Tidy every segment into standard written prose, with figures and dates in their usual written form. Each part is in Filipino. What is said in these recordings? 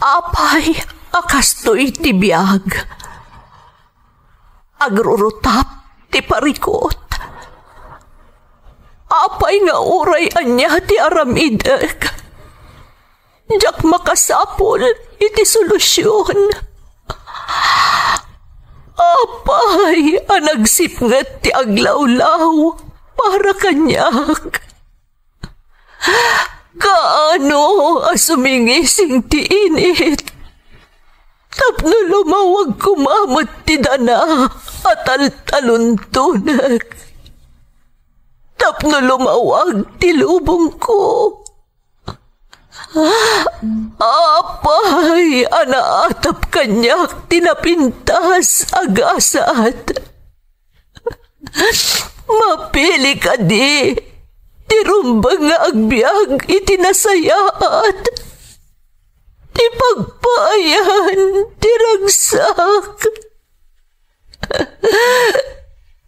Apay, akastoy ti biyag. Agrurutap ti parikot. Apay nga uray anya ti aramidek. Diyak makasapol iti solusyon. Apay, anagsipngat ti aglawlaw para kanyak. Kaano asumingising ti init. Tapno lumawag kumamot ti dana at taluntunak. Tapno lumawag ti lubong ko. Apay, anaatap kanyak tinapintas agasat. Mapili ka di, tirumbang nga agbyag itinasayaat. Ti pagpayan, tiragsak.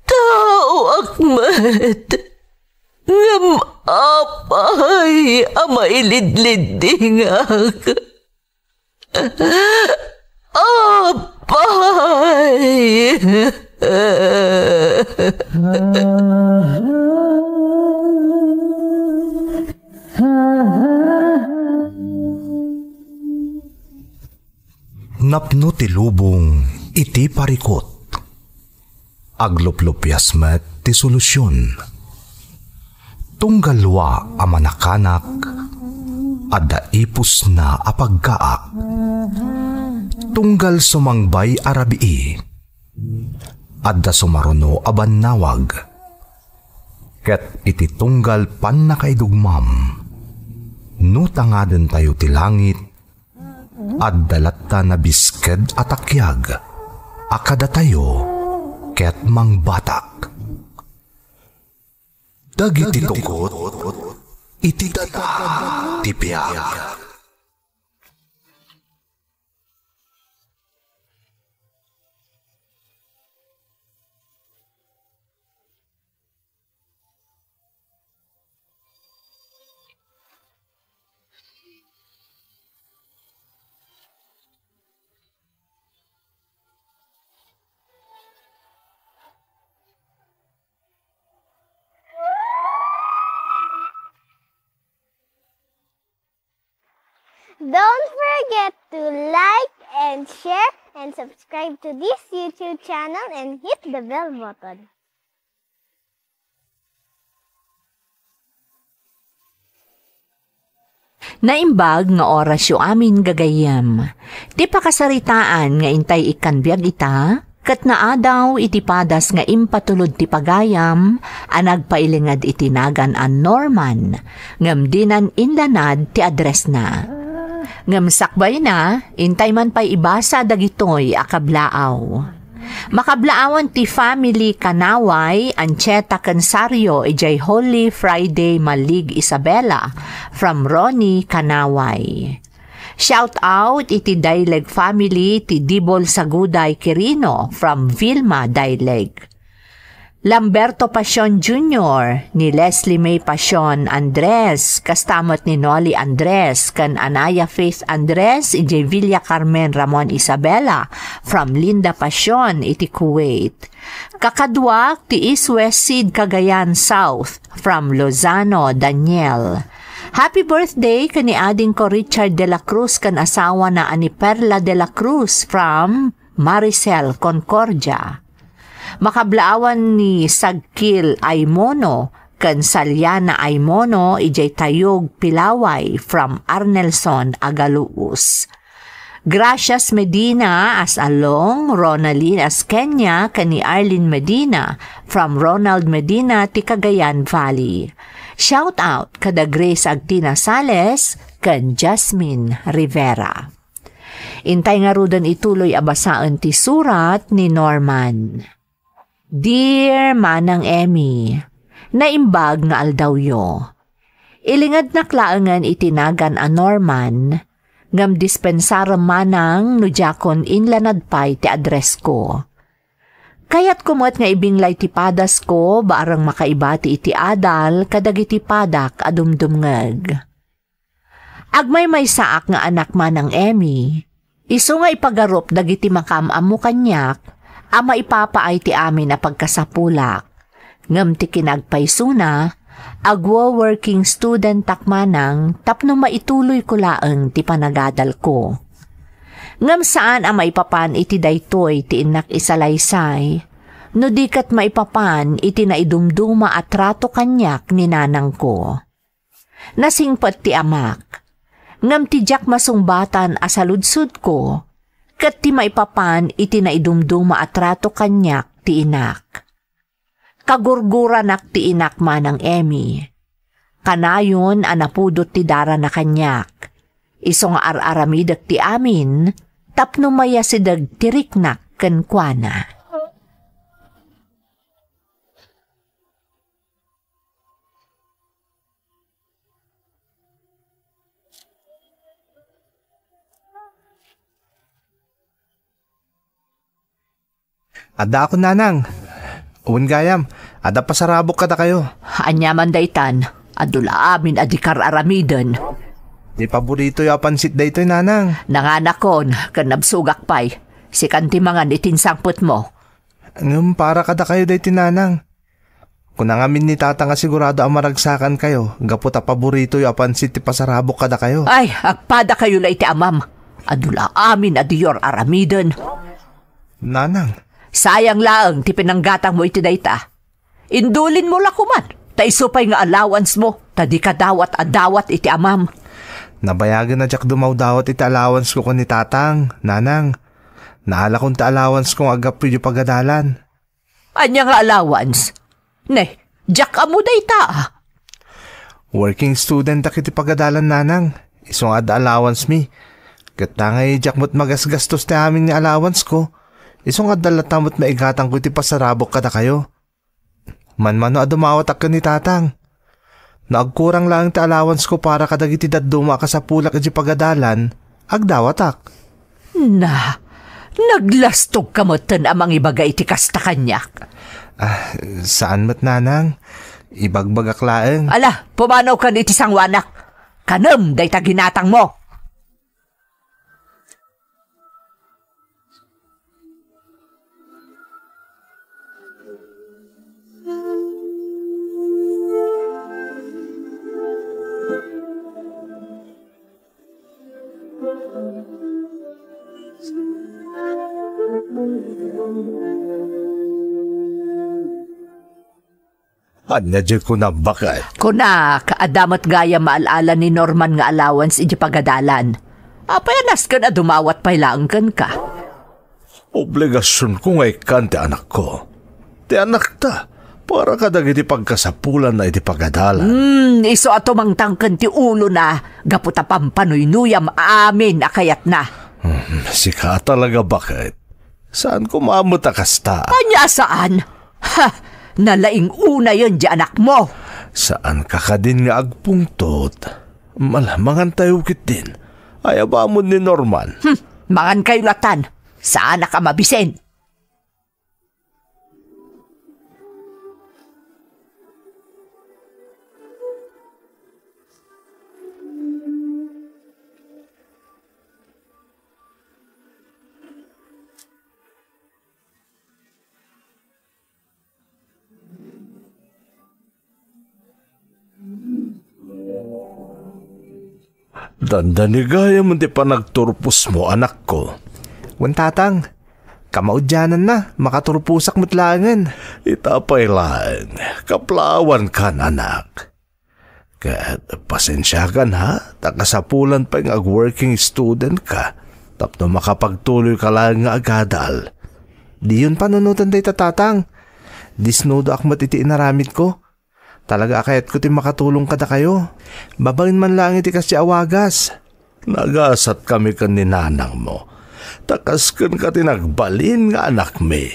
Tao akmat, ngam apay amailidlidingak. Apay. Napno ti lubong iti parikot. Agluplupyas met ti solusyon. Tunggalwa a manakanak, adda ipus na apagkaak. Tunggal sumangbay arabii, adda sumaruno aban nawag. Ket iti tunggal pan nakaidugmam, no tangaden tayo ti langit, adda latta na bisked atakyag, akada tayo ket mangbatak. Dagiti tukot, iti data ti biyag. Don't forget to like and share and subscribe to this YouTube channel and hit the bell button. Naimbag nga oras yu amin gagayam. Ti pakasaritaan nga intay ikan biag ita, kat naadaw iti padas nga impatulod ti pagayam, anagpailingad itinagan an Norman, ngam dinan inlanad ti address na. Ngam sakbay na, intay man pa'y ibasa dagitoy akablaaw. Makablaawan ti family Kanaway, Ancheta Cansario, ijay Holy Friday Malig Isabela, from Ronnie Kanaway. Shout out iti Daileg family ti Dibol Saguday Quirino, from Vilma Daileg. Lamberto Pasion Jr. ni Leslie May Pasion Andres, kastamot ni Noli Andres, kan Anaya Faith Andres, ijay Villa Carmen Ramon Isabela, from Linda Pasion, iti Kuwait. Kakadwak ti East West Seed Cagayan South, from Lozano Daniel. Happy birthday kani ading ko Richard de la Cruz, kan asawa na ani Perla de la Cruz, from Maricel Concordia. Makablaawan ni Sagkil Aimono, kan Salyana Aimono, ijay Tayog Pilaway, from Arnelson Agaluus. Gracias Medina as along, Ronaline as Kenya, kani Arlene Medina, from Ronald Medina ti Cagayan Valley. Shout out kada Grace Agtina Sales, kan Jasmine Rivera. Intay nga rudan ituloy abasaan ti surat ni Norman. Dear Manang Emmy, naimbag nga aldawyo. Ilingad na klaangan itinagan a Norman, ngam dispensara manang nujakon inlanadpay ti address ko. Kayat kumot nga ibinglay ti padas ko, baarang makaibati iti adal, kadagiti padak adumdumngeg. Agmay may saak nga anak man ng Emmy. Isu nga ipagarup dagiti makamam mo kanyak, ama ipapaay ti amin na pagkasapulak. Ngam ti kinagpaysuna, agwa working student takmanang tapno maituloy ko laeng ti panagadal ko. Ngam saan ang maipapan iti daytoy ti inak isalaysay, no dikat maipapan iti naidumduma at trato kanyak ni nanang ko. Nasingpat ti amak, ngam ti jak masungbatan asaludsud ko, kat ti maipapan iti naidumduma at trato kanyak ti inak. Kagurguranak ti inak manang Emmy. Kanayon anapudot ti dara na kanyak. Iso nga ar-aramidak ti amin, tapno maya sidag tiriknak ken kuana. Ada ako nanang. Uwan gayam, ada pasarabok kada kayo. Anyaman daytan, adula amin adikar aramiden. Di paborito yung pansit daytoy nanang. Nanganakon, kanabsugak pay. Si kantimangan itinsangput mo. Ngam para kada kayo daytoy nanang. Kung nangamin ni tata nga sigurado ang maragsakan kayo, gaputa paborito yung pansit ti pasarabok kada kayo. Ay, agpada kayo la iti amam. Adula amin adiyor aramiden. Nanang. Sayang laeng ti pinanggatang mo iti dayta. Indulin mo lakuman, ta isupay nga allowance mo, ta di ka dawat adawat iti amam. Nabayagan na jak dumawdawat iti allowance ko ni tatang, nanang. Naala kong ta allowance kong agap yung pagadalan. Anya nga allowance? Ne, jak amo dayta. Working student ak iti pagadalan nanang. Isong ada allowance mi. Katangay jak mo't magasgastos na amin ni allowance ko. Isong adalatamot maigatang ko iti pasarabok kada kayo. Manmano adumawat ak ni tatang. Naagkurang lang ti allowance ko para kadagiti dadduma ka sa pulak iti pagadalan, agdawat ak. Na, naglastog kamotan amang ibagay iti kasta kanyak. Saan mat nanang? Ibagbagak laeng. Ala, pumanaw ka iti sangwanak. Kanam, day taginatang mo. Anya di ko na bakit? Kuna, kaadamat gaya maalala ni Norman nga allowance iti pagadalan. Apayanas ka na dumawat pailaang kan ka. Obligasyon ko nga ikan ti anak ko. Ti anak ta, para kadagiti pagkasapulan na iti pagadalan. Iso ato mang tangken ti ulo na, gaputa pampanuynuyam amin akayat na. Sika talaga bakit? Saan ko maamutakas ta? Anya saan? Ha! Nalaing una yun di anak mo. Saan ka din nga agpungtot? Malamangan tayo kit din. Ayaba mo ni Norman. Mangan kayo latan. Saan ka mabisen? Dandanigaya mo di pa nagturpos mo, anak ko. Wan tatang, kamaudyanan na, makaturpusak mutlangan. Itapay lang, kaplawan ka, anak. Kahit pasensya ka na, takasapulan pa yung working student ka, tapno makapagtuloy ka lang nga agadal. Di yun panunutan day tatang. Disnodo akmat iti inaramid ko. Talaga akayat ko ti makatulong kada kayo. Babangin man lang iti kasi awagas. Nagasat kami kan ni nanang mo. Takas kan ka tinagbalin nga anak me.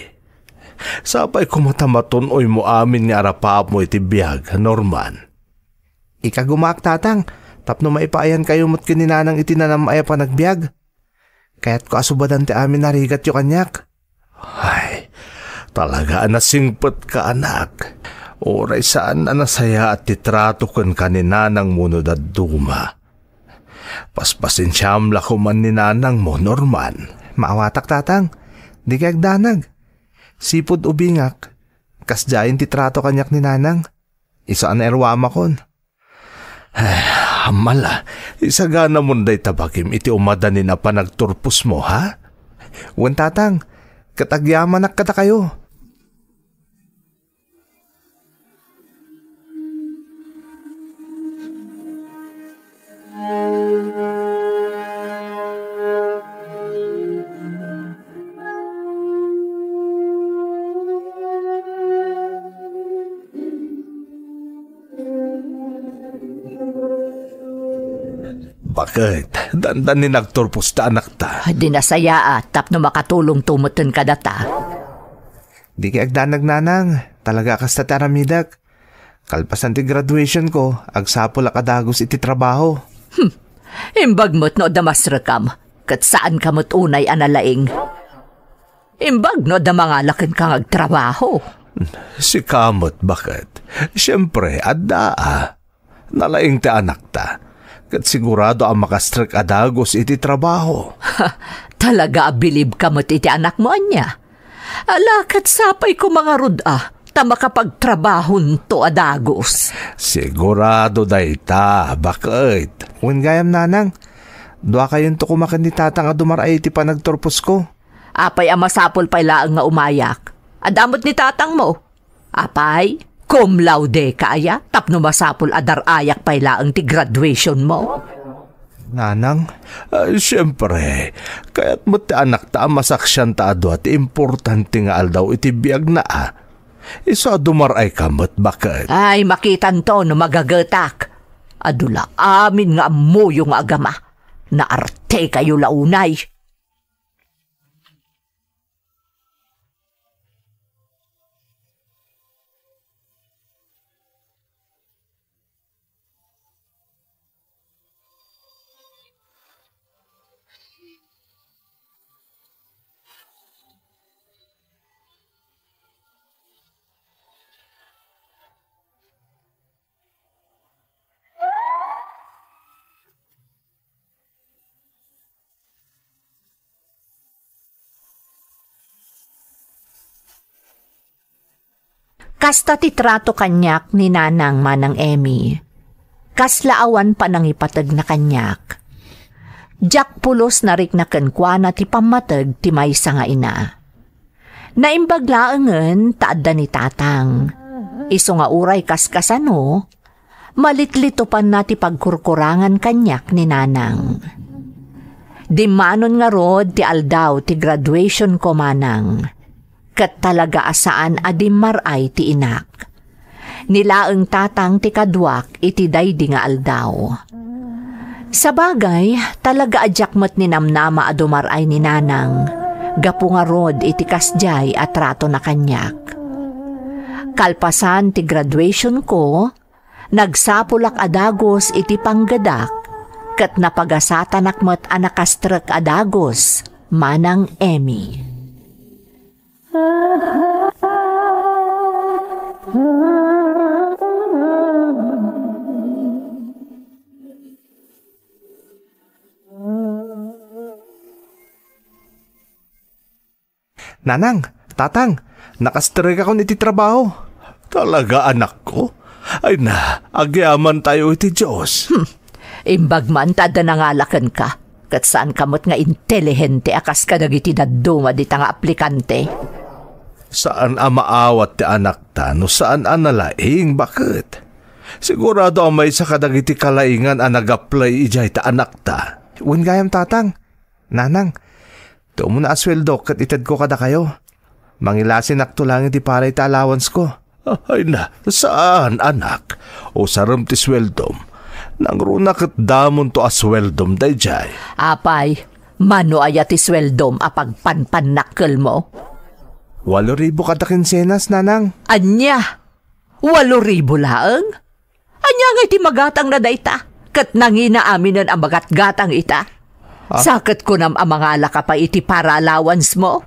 Sapay kumatamaton-oy mo amin nga arapap mo iti biyag, Norman. Ikagumak tatang, tapno maipaayan kayo mo't kininanang itinanamaya pa nagbiag. Kaya't ko asubadan ti amin narigat yung kanyak. Ay, talaga nasingpet ka anak. Oray saan na nasaya at titrato kan kaninanang munod at duma. Paspasensyam la ko man ni nanang mo, Norman. Maawatak tatang, di kayag danag. Sipod ubingak, kasjayin ti trato kanyak ni nanang. Isaan erwama kon. Amala, isagana mo day tabakim iti umadanin na panagturpos mo, ha? Wan tatang, katagyaman kata kayo. Bakit? Dandan ni nagturpos ta anak ta. Di nasaya tapno makatulong tumutin ka data. Di kayag danag nanang, talaga kas tataramidak. Kalpasan ti graduation ko, agsapol akadagos iti trabaho. Imbag mo't no damas rekam, kat saan ka mo't unay analaing. Imbag no da mga lakin kang agtrabaho. Si kamot, bakit? Siyempre, adda. Nalaing ti anak ta. Kat sigurado ang makastrek adagos iti trabaho. Talaga abilib ka mo't iti anak mo anya. Ala, kat sapay ko mga ruda, ta makapagtrabahon to adagos. Sigurado dayta, bakit? Wan gayam nanang, dua kayon to kumakan ni tatang adumaray iti panagturpos ko. Apay ang masapol pa'y laang nga umayak. Adamot ni tatang mo. Apay, cum laude kaya, tapno masapol adar-ayak pa'y laang ti graduation mo. Nanang? Siyempre, kaya't mo ti anak ta masaksyan ta ado at importante nga aldaw iti biyag na Isa dumaray kamot, bakit? Ay, makitan to no magagatak. Adula, amin nga mo yung agama. Naarte kayo launay. Kasta titrato kanyak ni nanang manang Emmy. Kaslaawan pa nang ipatag na kanyak. Jack pulos na rik na kankwana ti pamatag ti maysa nga ina. Naimbaglaangan taadda ni tatang. Iso nga uray kaskasano, malitlito pa na ti pagkurkurangan kanyak ni nanang. Di manon nga rod ti aldaw ti graduation ko manang. Kat talaga asaan adim maray ti inak. Nilaeng tatang ti kadwak iti daydi nga aldaw. Sa bagay, talaga adjakmat ni namnama adumaray ni nanang. Gapu nga rod iti kasjay at rato na kanyak. Kalpasan ti graduation ko, nagsapulak adagos iti panggadak, kat napagasatanakmat anakastrek adagos, manang Emmy. Nanang, tatang, nakastrek ako niti trabaho. Talaga anak ko? Ay na, agyaman tayo iti Diyos. Imbag man tada nangalakan ka. Kat saan kamot nga intelihente akas ka dagiti daduma di nga aplikante. Saan maawat ti anak ta no saan nalaing, bakit? Sigurado ang may sa kadagiti kalaingan ang nag-apply ijay ta anak ta. Wan gayam tatang, nanang, to mo na asweldo kat itad ko kada kayo. Mangilasin aktulangin ti paray ta allowance ko. Ay na, saan anak? O saram ti sweldom. Nang runak at damon to asweldom dayjay. Apay, mano aya ti sweldom apagpanpanakkel mo? 8,000 kada kinsenas, nanang. Anya? 8,000 laeng? Anya nga iti magatang na dayta? Kat nangina aminan ang magatgatang ita? Sakit ko nam ang mga alaka pa iti para allowance mo?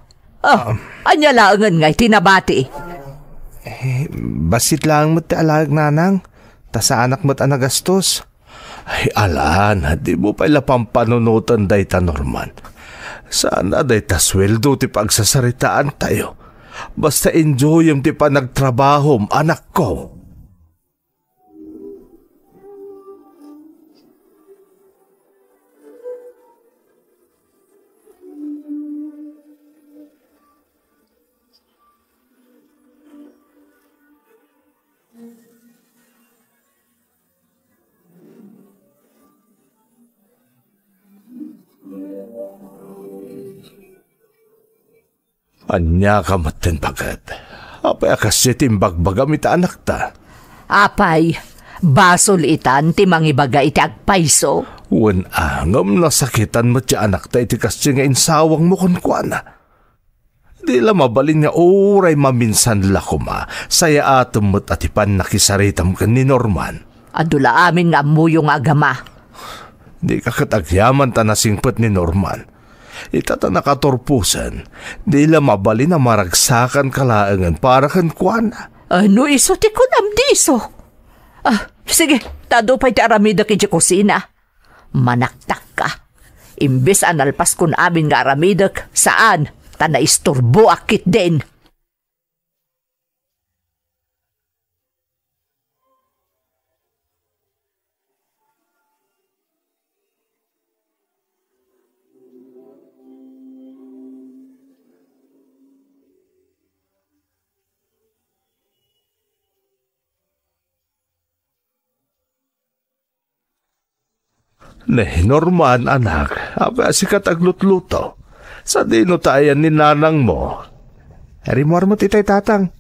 Anya laengan nga iti nabati? Basit lang mo't ti alag, nanang. Ta sa anak mo't anagastos. Ay, alan, di mo pala pampanunutan day ta, Norman. Sana day ta sweldo ti pagsasaritaan tayo. Basta enjoy yung ti pa nagtrabaho, anak ko. Anya ka maten bagat. Apay kasi timbagbagam ita anak ta. Apay, basol itan ti mangibaga iti agpayso. Wen angam nasakitan mo ti anak ta iti kasi nga insawang mo kunkwana. Di la mabalin nga oray maminsan la kuma. Saya atom mo't atipan nakisaritam ka ni Norman. Adula amin nga muyong agama. Di ka katagyaman ta nasingpet ni Norman. Itata nakatorpusan, di la mabali na maragsakan kalaangan para kan kuana. Ano iso ti kunam diso? Sige, tado pa'y ti aramida ki kusina. Manaktak ka. Imbes analpas kun amin nga aramidak, saan? Ta naisturbo akit din. Norman, anak, apa si kataglutluto. Sa dino tayan ni nanang mo. Harimor mo titay tatang.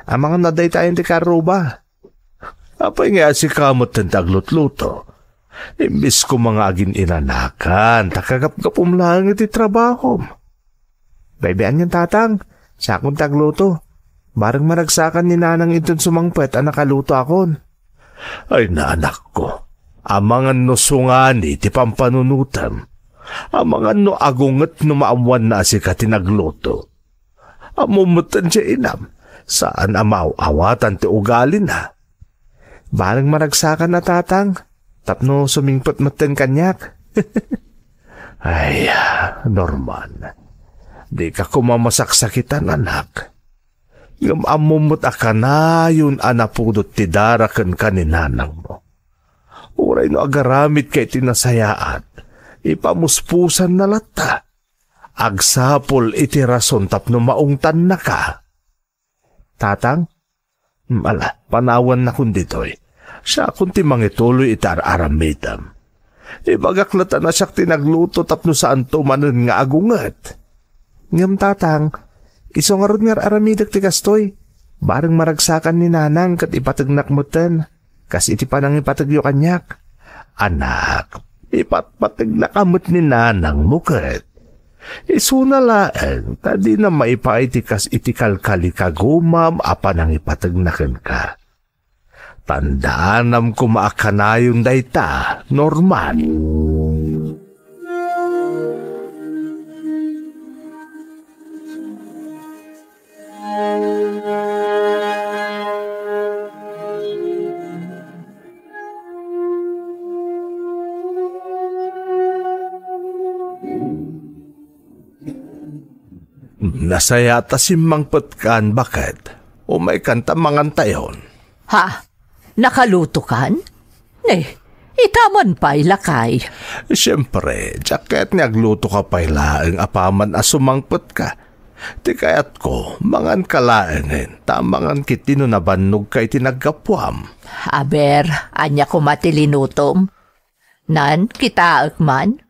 Ang mga naday tayo ti karuba. Apa nga si kamot ng taglutluto. Imbis ko mga agin inanakan, takagap-gapom lang iti trabaho. Baybayan yung tatang. Sa akong tagluto. Barang maragsakan ni nanang itong sumangpet ang nakaluto akon. Ay naanak ko. Amangan no sungani ti pampanunutam. Amangan no agunget no maawan na si katinagluto. Amumutan siya inam. Saan amaw-awatan ti ugali na. Barang maragsakan na tatang. Tapno sumingpot maten kanyak. Ay, Norman. Di ka kumamasaksakitan anak. Yung amumut aka na yun anapudot ti darakan kaninanang mo. Uray no agaramit kay tinasayaan, ipamuspusan na lata. Agsapol iti rason tapno maungtan na ka. Tatang? Panawan na kunditoy. Siya kunti mangituloy itar aramitam. Ibagaklata na siya tinagluto tapno saan tumanon nga agungat. Ngam tatang, iso nga ron nga aramidak ti kastoy. Barang maragsakan ni nanang kat ipatagnak mo ten. Kasi iti panang ipatagyo kanyak. Anak, ipatpatag na kamot ni nanang mukat. Isunalaan, tadi na maipaitikas itikalkali kagumam apa nang ipatagnakan ka. Tandaanam kumaakanayon dayta, Norman. Nasaya ta simangpot kan bakit? O may kanta mangantayon. Ha? Nakaluto kan? Itaman pa'y lakay. Siyempre, jacket nagluto ka pa'y laeng apaman asumangpot ka. Di kayat ko, mangan kalaengin, tamangan kitino na banog kay tinagkapwam. Aber, anya ko matilinutom. Nan, kita akman?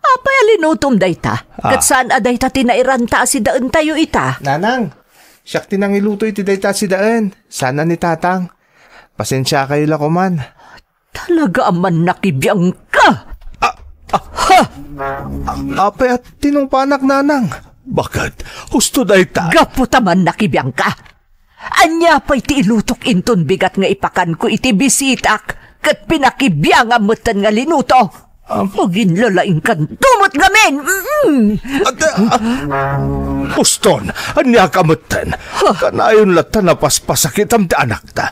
Apay alinutom dayta. Kat saan adayta tinairanta si daan tayo ita? Nanang, siyak tinang iluto iti dayta si daan. Sana ni tatang. Pasensya kayo lakuman. Talaga aman nakibiyang ka! Apay at tinungpanak nanang. Bakit? Husto dayta. Gaputaman nakibiyang ka! Anya pa'y ti ilutok inton bigat nga ipakan ko iti bisitak kat pinakibiyang amutan nga linuto. Magin lalaing kan tumot gamin! Puston, anya kamutan. Kanayon lata na paspasakitam ti anak ta.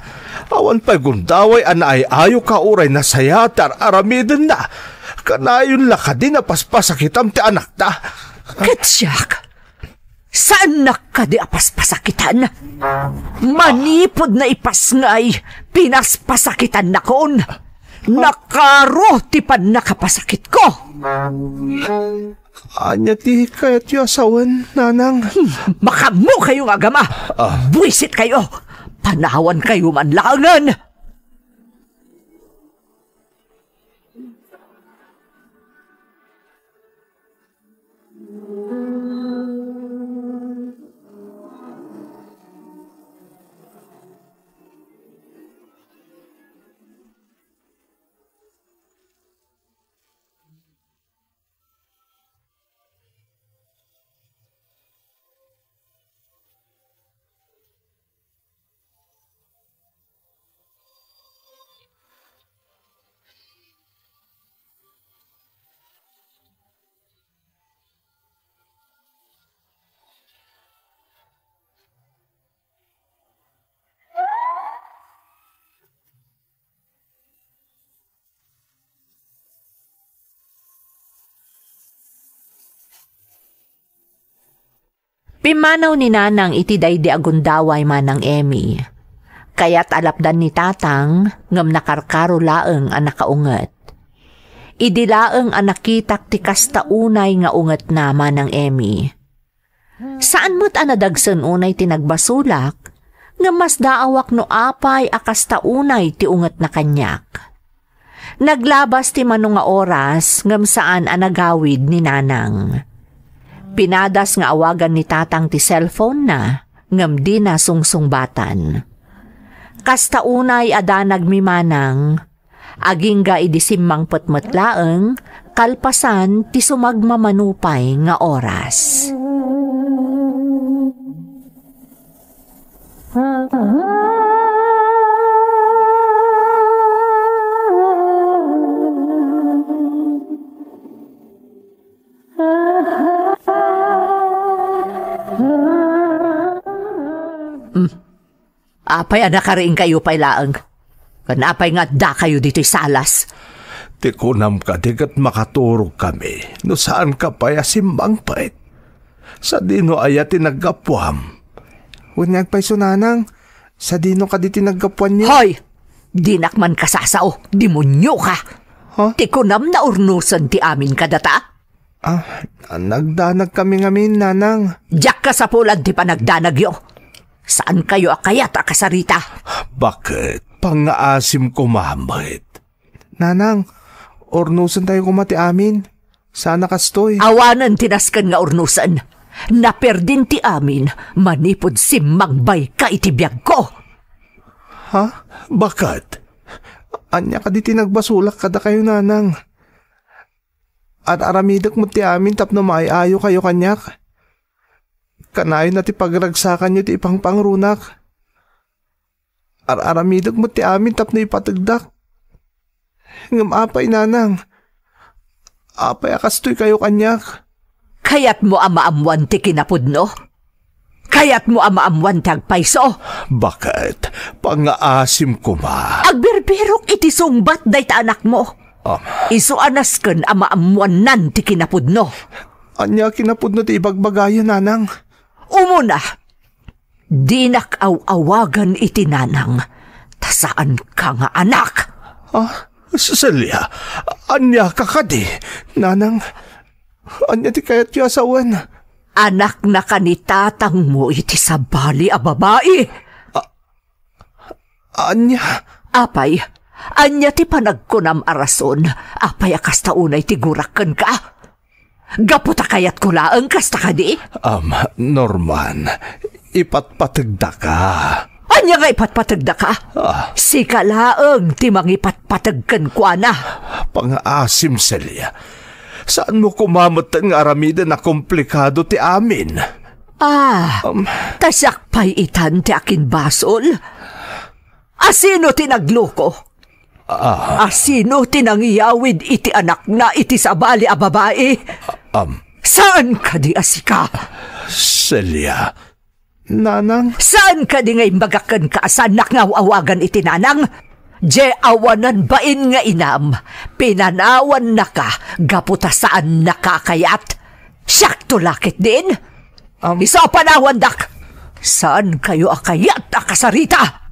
Awan pa'y gundaway anay ayo ka uray na saya tar aramidin na. Kanayon laka din na paspasakitam ti anak ta. Ketsak, saan na ka di apaspasakitan? Manipod na ipasngay, pinaspasakitan na kon. Nakaro ti pan nakapasakit ko. Anya ti kayat yu asawan, nanang. Makamu kayong agama. Buisit kayo. Panawan kayo manlangan. Pimanaw ni nanang iti daydi agundaway manang Emmy. Kaya't alapdan ni tatang ngam nakarkaro laeng ang nakaunget. Idi laeng ang nakitak ti kasta unay nga unget na manang Emmy. Saan mo't anadagsen unay tinagbasulak nga mas daawak no apay akasta unay ti unget na kanyak. Naglabas ti manong nga oras ngam saan anagawid ni nanang. Pinadas nga awagan ni tatang ti cellphone na, ngam di na sungsungbatan. Kasta unay adanag mi manang, aging ga idisimmang petmetlaeng, kalpasan ti sumagmamanupay nga oras. Apay anak ka rin kayo pay laeng. Kanapay nga da kayo dito'y salas. Ti kunam ka digat makaturog kami. No saan ka paya simbang pait. Sa dino aya tinaggapuam. Huwag pay sunanang. Sa dino ka di tinaggapuan niyo. Hoy! Dinak man kasasao. Demonyo ka. Huh? Ti kunam na urnusan ti amin kadata. Nagdanag kami ngamin, nanang. Diyak ka sa pulad ti panagdanag yo. Saan kayo akayat akasarita? Bakit? Pangaasim ko mamit. Nanang, ornusan tayo kumati amin. Sana kastoy. Awanan tinaskan nga ornusan. Naperdin ti amin, manipod simangbay ka itibiyag ko. Ha? Bakit? Anya ka di tinagbasulak kada kayo, nanang. At aramidak mo ti amin tapno maayayo kayo kanyak. Kanayon na ti pagragsakan nyo ti ipang pangrunak. Aramidag mo ti amin tapno ipatagdak. Ngam apay, nanang. Apay akastoy kayo kanyak. Kayat mo amaamuan ti kinapudno? Kayat mo amaamuan ti agpaiso? Bakit? Pangaasim ko ma. Agberbirok iti sungbat day ta anak mo. Iso anas ken amaamuan nan ti kinapudno. Anya kinapudno ti ibagbagayan, nanang. Umuna, dinak awagan iti nanang, tasaan ka nga anak. Celia, anya ka kadi? Nanang, anya ti kayat yu asawan. Anak na kanitatang mo iti sabali a babae. Anya? Apay, anya ti panagkunam arason, apay akasta unay ti guraken ka. Gaputa kayat ko laeng kasta ka di? Norman, ipatpatagda ka. Anya nga ipatpatagda ka? Sika laeng ti mangipatpatagkan ko na. Pangaasim, Celia. Saan mo kumamot ang aramida na komplikado ti amin? Tasakpay itan ti akin basol? Asino tinagluko? Asino tinangiyawid iti anak na iti sabali a babae? Saan ka di asika? Celia. Nanang? Saan ka di ngay magakan ka asanak nga awagan iti nanang? Je awanan bain nga inam, pinanawan na ka, gaputa saan nakakayat. Siyak tulakit din. Isa panawan dak, saan kayo akayat akasarita?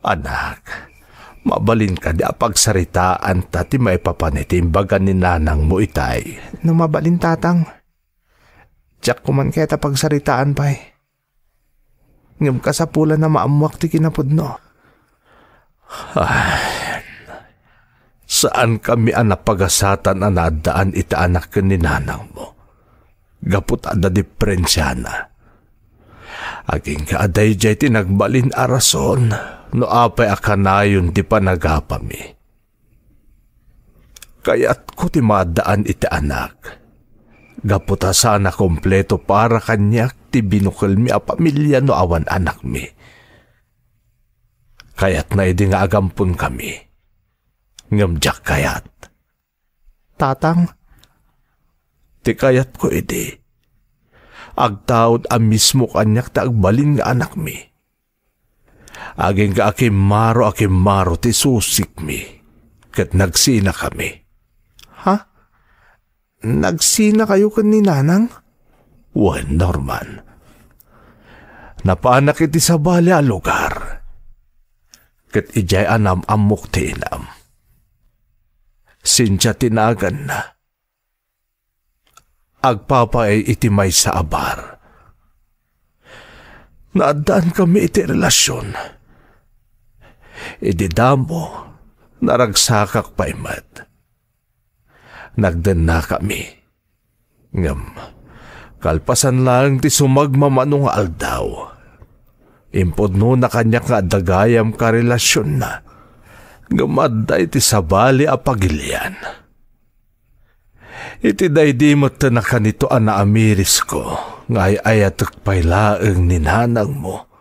Anak, mabalin ka di apagsaritaan tati maipapanetimbagan ni nanang mo itay. No mabalin tatang. Diyak kuman kaya pagsaritaan pa'y. Ngam kasapulan na maamuak ti kinapudno. Saan kami anapagasatan anadaan ita anak ka ni nanang mo? Gaput ada diferensya na. Aging kaaday jay tinagbalin arason. No apay akanayon di pa nagapami. Kaya't ko ti madaan iti anak. Gaputa sana kompleto para kanyak ti binukal mi a pamilya no awan anak mi. Kaya't na idi nga agampun kami. Ngamjak kayat. Tatang? Ti kayat ko idi. Agtaod a mismo kanyak ta agbalin nga anak mi. Aging ka akimaro ti susik mi. Kat nagsina kami. Ha? Nagsina kayo kan ni nanang? Well, Norman. Napaanak iti sa bali a lugar. Kat ijay anam amok ti inam. Sinsya tinagan na. Agpapay iti may sa abar. Naadaan kami iti relasyon. Ididamo, naragsakak pa imat. Nagdan na kami. Ngam, kalpasan lang ti sumagmamanong aldaw. Impodno na kanya nga dagayam ka relasyon na. Ngamadday ti sabali a pagilian. Iti daydi mo na kanito ana amiris ko. Ngay ayatok paylaeng ni nanang mo.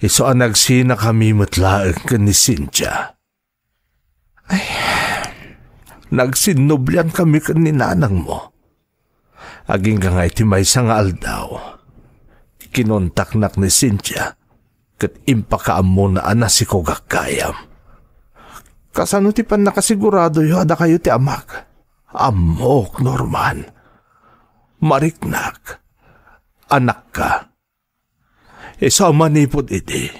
Iso ang nagsina kami matlaeng ka ni Cynthia. Ay, nagsinublan kami ka ni nanang mo. Aging ka nga iti may nga aldaw. Kinontaknak ni Cynthia kat impakaam mo na ana si Kogakayam. Kasano ti pan nakasigurado yo ada kayo ti amak? Amok, Norman. Mariknak. Anak ka. Isa manipod iti.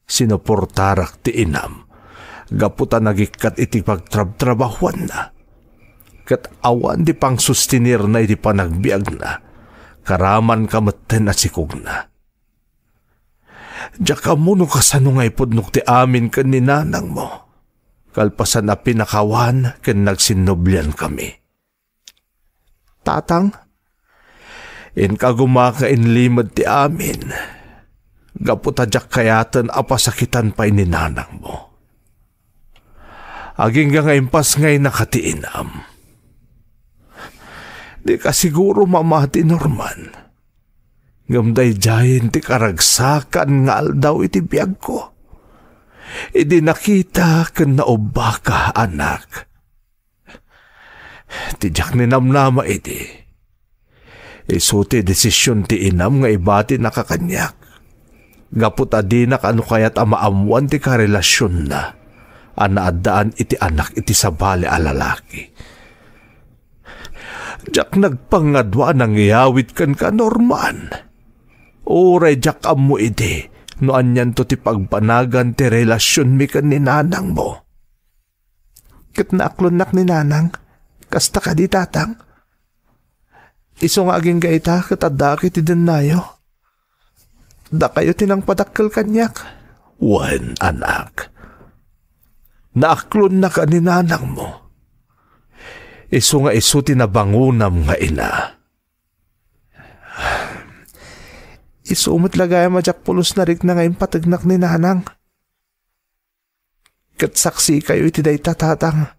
Sinuportarak ti inam. Gaputa nagikat iti pagtrabahuan na. Kat awan di pang sustinir na iti panagbiag na. Karaman kamaten at sikog na. Diyak ka mo no kasano ngay podnok ti amin ka ni nanang mo. Kalpasan na pinakawan ken nagsinublan kami. Tatang? In kagumakain limad ti amin. Gaputadyak kayatan apasakitan pa'y ni nanang mo. Aging nga impas ngay nakatiinam. Di ka siguro mamati, Norman. Ngamday jayin ti karagsakan nga aldaw iti biyag ko. Idi nakita ken naubaka anak. Tidyak ni namnama iti. Isuti desisyon ti inam nga ibati nakakanyak. Gaput adi na kano kaya't amaamuan ti karelasyon na. Anaadaan iti anak iti sabali a lalaki. Diyak nagpangadwa nang iyawit kan ka, Norman. Uray diyak amu iti. No anyan to ti pagpanagan ti relasyon mi kan ni nanang mo. Kat naaklonak ni nanang, kasta ka di tatang. Iso nga aging gaita katadaki ti denayo. Da kayo tinang padakkel kanyak. Wan, anak. Naaklon na ka ni nanang mo. Iso nga iso tinabangunam nga ina. Iso umat lagay madyak pulos na rik na ngayon patagnak ni nanang. Kat saksi kayo iti day tatang.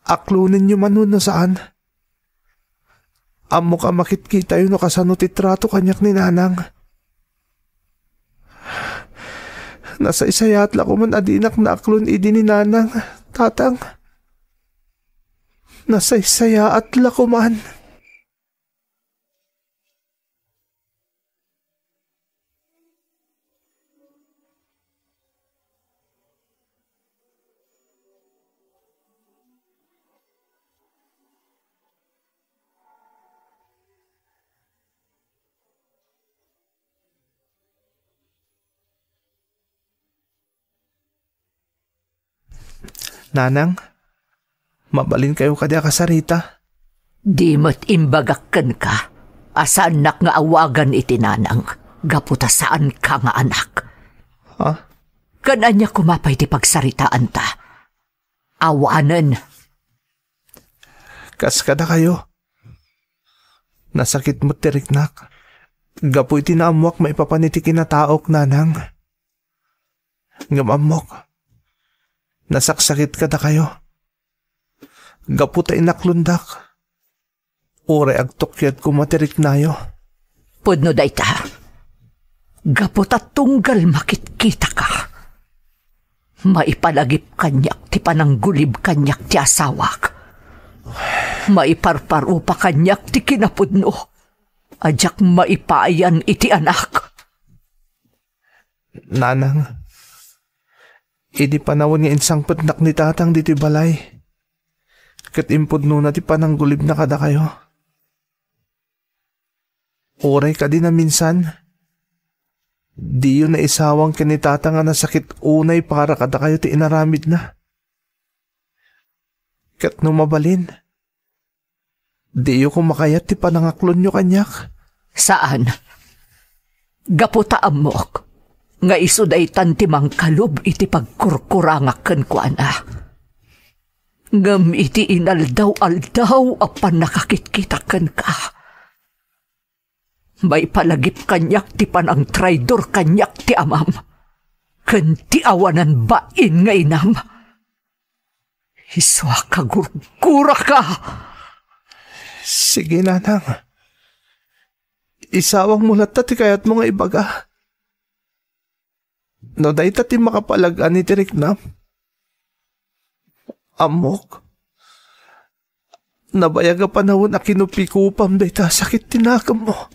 Aklunin nyo man no saan. Amo ka makitkita yun no kasano titrato kanyak ni nanang. Nasa isayat la ko man adinak na aklon idi ni nanang, tatang. Nasa isayat la ko man. Nanang, mabalin kayo kadya kasarita. Di mo't imbagakan ka. Asaan nak nga awagan iti nanang. Gaputa saan ka nga anak. Ha? Kananya kumapay ti pagsaritaan ta. Awanan. Kas kada kayo. Nasakit mo tiriknak. Gapu iti naamwak maipapaniti kinataok, nanang. Ngamamok. Nasaksakit kada kayo. Gapu ta inaklundak. Ure agtokyat ko matirik nayo. Pudno day ta. Gapu ta tunggal makitkita ka. Maipalagip kanyak ti pananggulib kanyak ti asawak. Maiparparo pa kanyak ti kinapudno. Ajak maipayan iti anak. Nanang, idi panawon nga insang petnak ni tatang diti balay. Kat impudno na ti pananggulib na kada kayo. Oray ka din na minsan. Di yun na isawang kanitatang nga nasakit unay para kada kayo ti inaramid na. Kat numabalin. Di yun kumakayat ti panangaklon nyo kanyak. Saan? Gaputa amok. Nga isuday tantimang kalub iti pagkurkurangakan ko ana. Ngam iti inaldaw-aldaw apan nakakitkitakan ka. May palagip kanyak ti panang traidor kanyak ti amam. Ken ti awanan bain nga inam. Iswa ka gurgura ka. Sige, nanang. Isawang mulat ta ti kayat mo nga ibaga. No day ta ti makapalagan ni tiriknam. Amok. Nabayaga panahon na kinupikupam day ta sakit tinakam mo.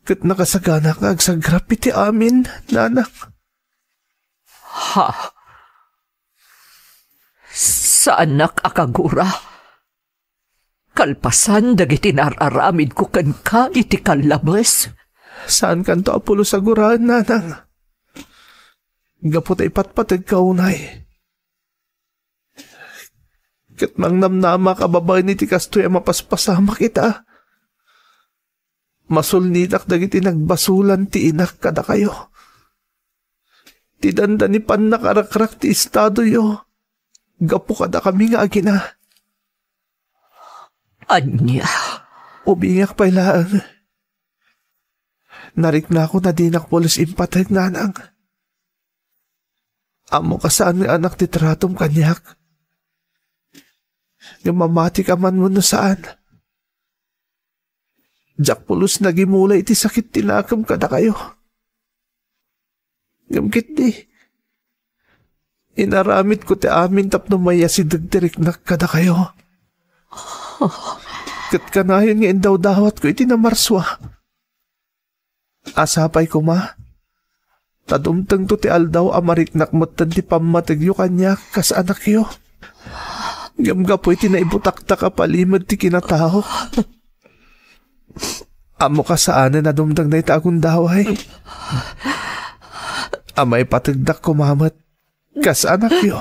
Kat nakasagana ka agsagrap iti amin, nanang. Ha? Saan akagura? Kalpasan dagiti nararamid ko kan ka iti kalabas. Saan kanto apulo sa guraan, nanang? Gapot ay patpatag kaunay. Kat mang namnama kababay ni ti kastoy mapaspasama kita. Masulnitak dagiti nagbasulan ti inak kada kayo. Ti danda ni pan nakarakrak ti estado yo. Gapo kada kami nga agina. Anya? Ubingak pailaan. Narik na ako na dinak polis impatag, nanang. Amo ka saan nga anak ti tratom kanyak. Nga mamati ka man mo no saan. Jack pulos nagimula iti sakit tinakam kada kayo. Ngamkit di. Inaramit ko ti amin tapno maya si dagdirik na kada kayo. Kat kanayon nga indaw dawat ko iti namarswa. Asapay ko ma. Tadumtang to ti aldaw amariknak mo't ti pamatagyo kanya kas anak yo. Gamga po iti naibutakta ka palimad ti kinatao. Amo ka saan na dumdang na itagong daway. Amay patagdak ko mamat kas anak yo.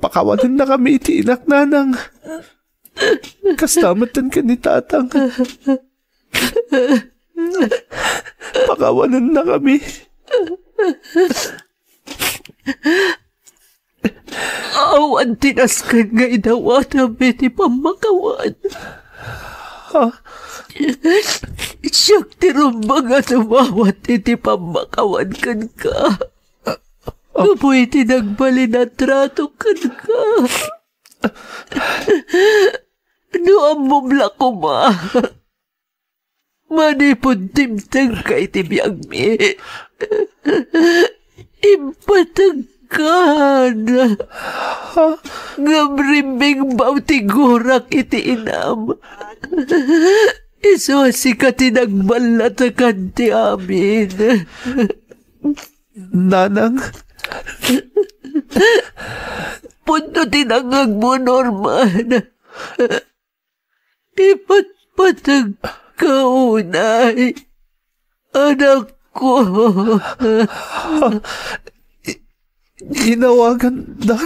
Pakawalan na kami iti inak, nanang. Kastamatan ka ni tatang. Pakawalan na kami. Awan tinaskan nga inawat na biti pamakawan. Siyak tirumbang nga tumawat iti pamakawan kan ka. Kapoy tinagbali na trato kan ka. Noong mumla ko ma. Manipod timtang kay tibiyag mi. Impatag ka na. Ngamrimbing bautigurak iti inam. Iso si ka tinagbalat sa kanti amin. Nanang? Punto tinangag mo, Norman. Ipatpatag ka unay. Anak ko. Ginawagan na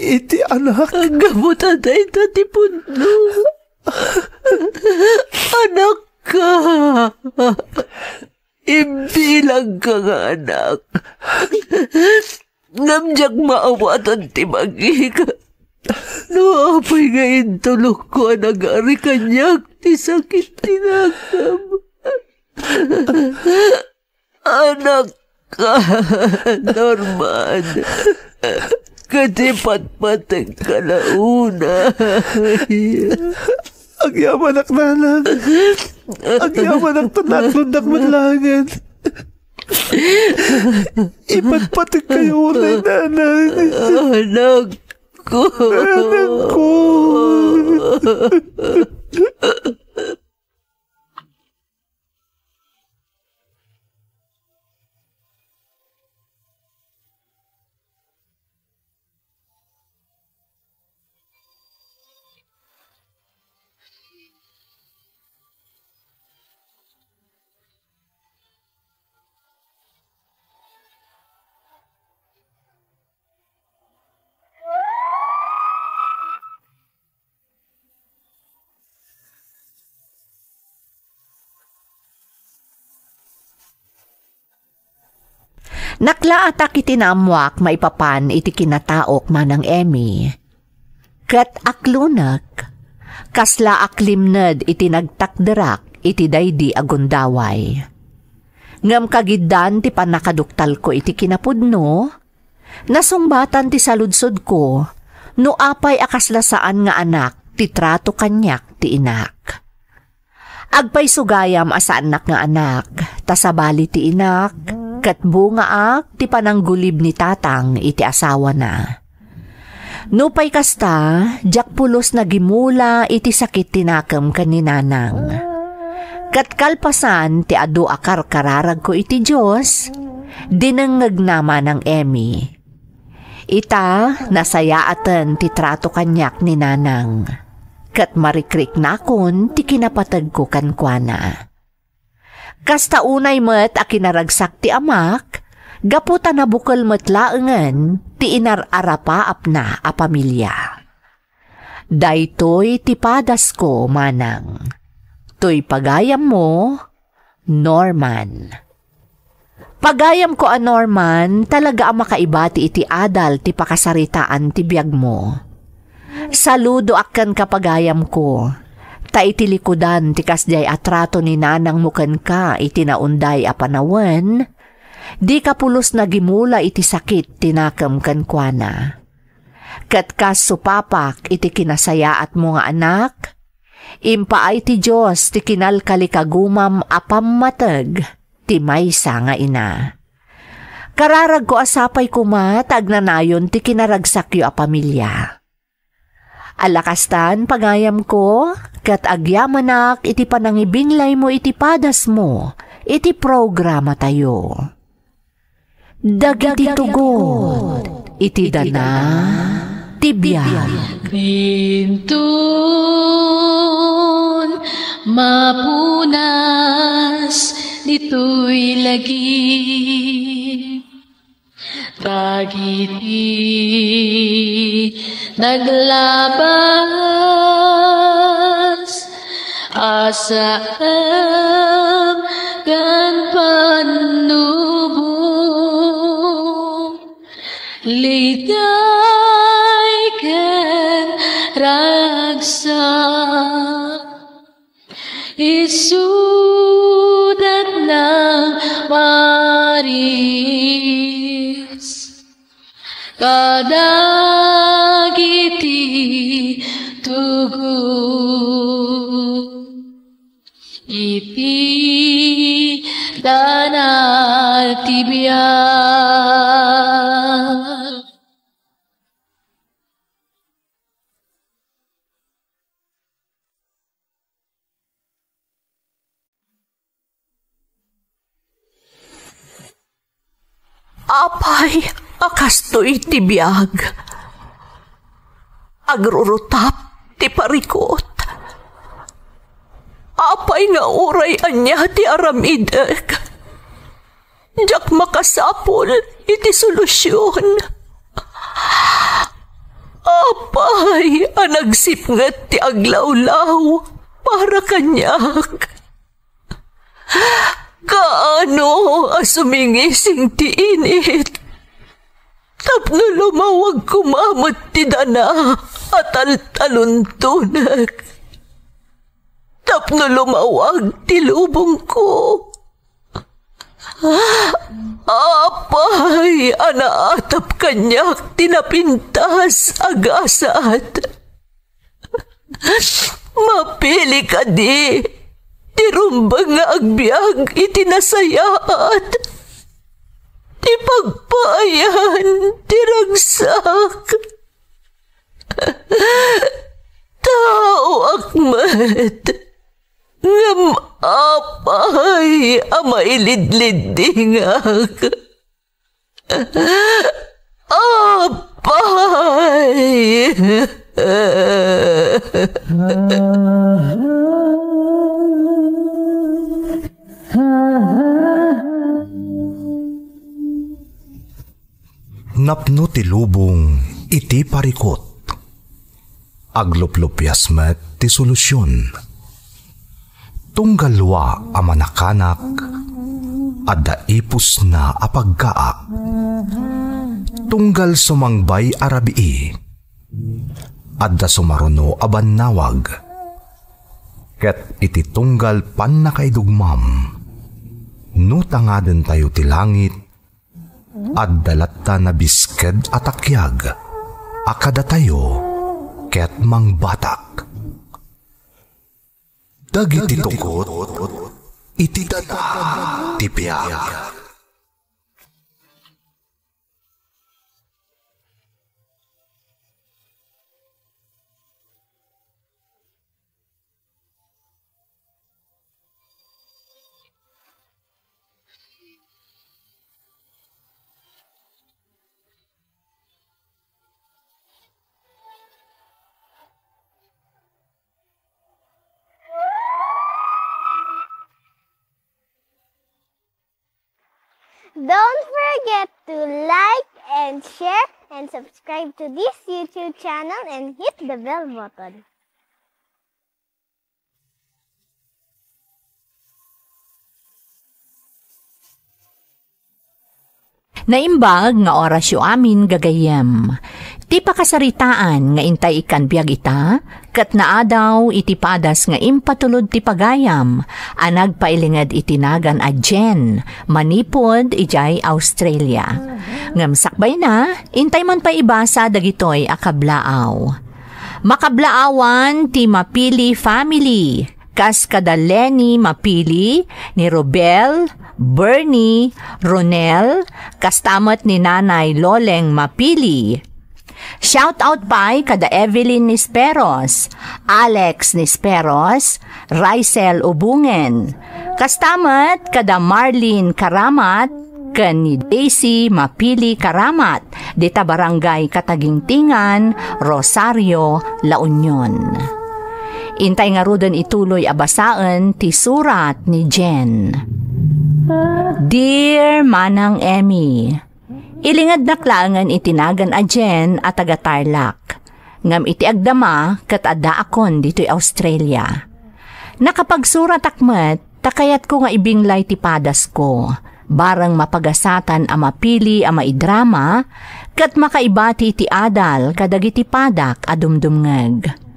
iti anak. Ang gamutan tayo tati puno. Anak ka. Imbilang ka nga anak. Namjag maawatan ti magika. Noapay ngayon tulog ko nag-ari kanyak ti sakit tinagam. Anak ka, Norman. Katipat-patag ka na una. Ang yamanak nanang. Ang yamanak tanaklundak maglangan. Ipatpatig kayo unay nanang. Anak ko. Anak ko. Naklaatak iti naamwak maipapan iti kinataok manang Emmy. Kat aklunak, kasla aklimned iti nagtakderak iti daydi agundaway. Ngam kagiddan ti panakaduktal ko iti kinapudno, nasungbatan ti saludsod ko, no apay akaslasaan nga anak ti trato kanyak ti inak. Agpay sugayam asa anak nga anak, tasabali ti inak, kat bungaak ti pananggulib ni tatang iti asawa na. Nupay kasta, jak pulos na gimula iti sakit tinakam kaninanang. Kat kalpasan ti adu akar kararag ko iti Diyos, dinangag naman ng Emmy. Ita, nasayaatan ti trato kanyak ni nanang. Kat marikrik nakon ti kinapatag ko kankwana. Kasta unay met a kinaragsak ti amak, gaputa na bukal met laengen ti inararapaap na a pamilya. Daytoy ti padas ko manang. Toy pagayam mo, Norman. Pagayam ko a Norman, talaga ang makaibati iti adal ti pakasaritaan ti biyag mo. Saludo akan kapagayam ko. Ta iti likudan ti kasjay atrato ni nanang muken ka iti naunday a panawen, di ka pulos na gimula iti sakit tinakam kankwana. Kat kas supapak iti kinasayaat mo nga anak, impaay ti Diyos ti kinalkalikagumam apammatag ti maysa nga ina. Kararag ko asapay kuma tagnanayon ti kinaragsakyo a pamilya. Alakastan pagayam ko, kat agyamanak iti panangibinglay mo iti padas mo, iti programa tayo. Dagiti tugot, iti dana, tibiyag. Bintun, mapunas, dito'y lagi. Dagiti naglabas asam kan panubong litay ken ragsak isudat ng maris kadagiti tugon iti danal tibiyag. Apay, akastoy ti biyag. Agrurutap ti parikot. Apay nga uray anya ti aramidek. Diyak makasapol iti solusyon. Apay, anagsipngat ti aglawlaw para kanyak. Kaano asumingising ti init? Tapno lumawag kumamot ti dana at taluntunak. Tapno lumawag ti lubong ko. Apay, anaatap kanyak tinapintas agasat. Mapili ka di. Tirumbang nga agbyag itinasayaat. Ti pagpayan, tiragsak. Tao akmat, ngam apay amailidlidingak. Apay. Napno ti lubong iti parikot. Agluplupyas met ti solusyon. Tunggalwa a manakanak, adda ipus na apagkaak. Tunggal sumangbay arabii, adda sumaruno abannawag. Ket iti tunggal pan nakaidugmam, no tangaden tayo ti langit, addalat ta na bisked atakyag, akada tayo, ket mangbatak. Dagiti tukot, iti dada, tipiyag. Don't forget to like and share and subscribe to this YouTube channel and hit the bell button. Naimbag nga orasyo amin gagayem. Ti pakasaritaan nga intay ikan biag ita, kat naadaw iti padas nga impatulod ti pagayam, anag pailingad itinagan a Jen, manipod ijay Australia. Ngam sakbay na, intay man pa ibasa dagitoy akablaaw. Makablaawan ti Mapili family, kas kada Lenny Mapili, ni Robel, Bernie, Ronel, kastamat ni Nanay Loleng Mapili. Shout out pa kada Evelyn Nisperos, Alex Nisperos, Rysel Ubungen. Kastamat kada Marlene Karamat, ken ni Daisy Mapili Karamat, dita barangay Katagingtingan, Rosario, La Union. Intay nga rudan ituloy abasaan ti surat ni Jen. Dear Manang Emmy, ilingad na klangan itinagan a Jen at taga-Tarlac. Ngam iti agdama kat adda akon dito'y Australia. Nakapagsurat akmet, takayat ko nga ibinglay ti padas ko. Barang mapagasatan a mapili a maidrama, kat makaibati ti adal kadagiti padak a dumdumngeg.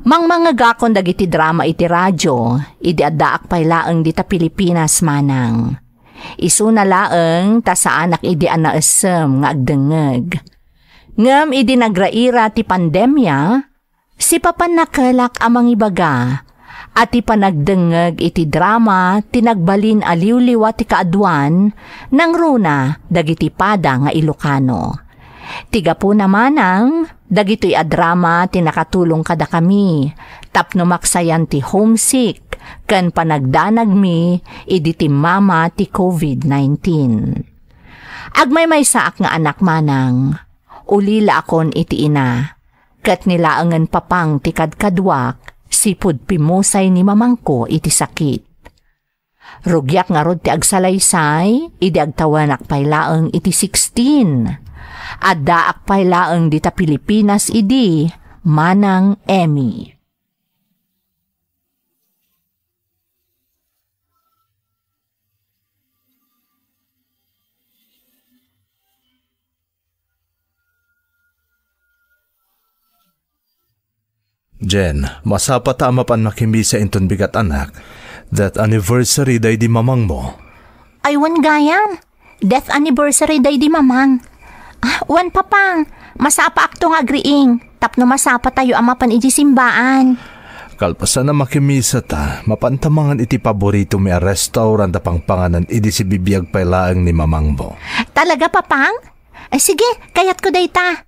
Mga gakon dagiti drama iti radyo, idi addaak pay laeng dita Pilipinas manang. Isu na laeng ta sa anak idi anaesem nga agdengeg. Ngem idi nagraira ti pandemya, si papan nakelak amang ibaga, at ti panagdengeg iti drama tinagbalin aliw-liwa ti kaadwan nang runa dagiti pada nga Ilocano. Tiga po namanang, dagito'y adrama tinakatulong kada kami, tapno maksayan ti homesick, kan panagdanag mi, idi ti mama ti COVID-19. Agmay may saak nga anak manang, ulila akon iti ina, kat nilaangan papang ti kadkadwak, sipud pimusay ni mamangko iti sakit. Rugyak nga rod ti agsalaysay, idi agtawanak paylaeng iti 16. Addaak pay laeng dita Pilipinas idi manang Emmy. Jen, masapa tama pan makimisa inton bigat anak, that anniversary day di mamang mo. Aywan gayam, death anniversary day di mamang. Wan papang, masapa akto nga agriing, tapno masapa tayo amapan iti simbaan. Kalpasan na makimisa ta, mapantamangan iti paborito mi a restaurant da pangpanganan idi si bibiyag pailaang ni mamang mo. Talaga papang? Sige, kayat ko dayta.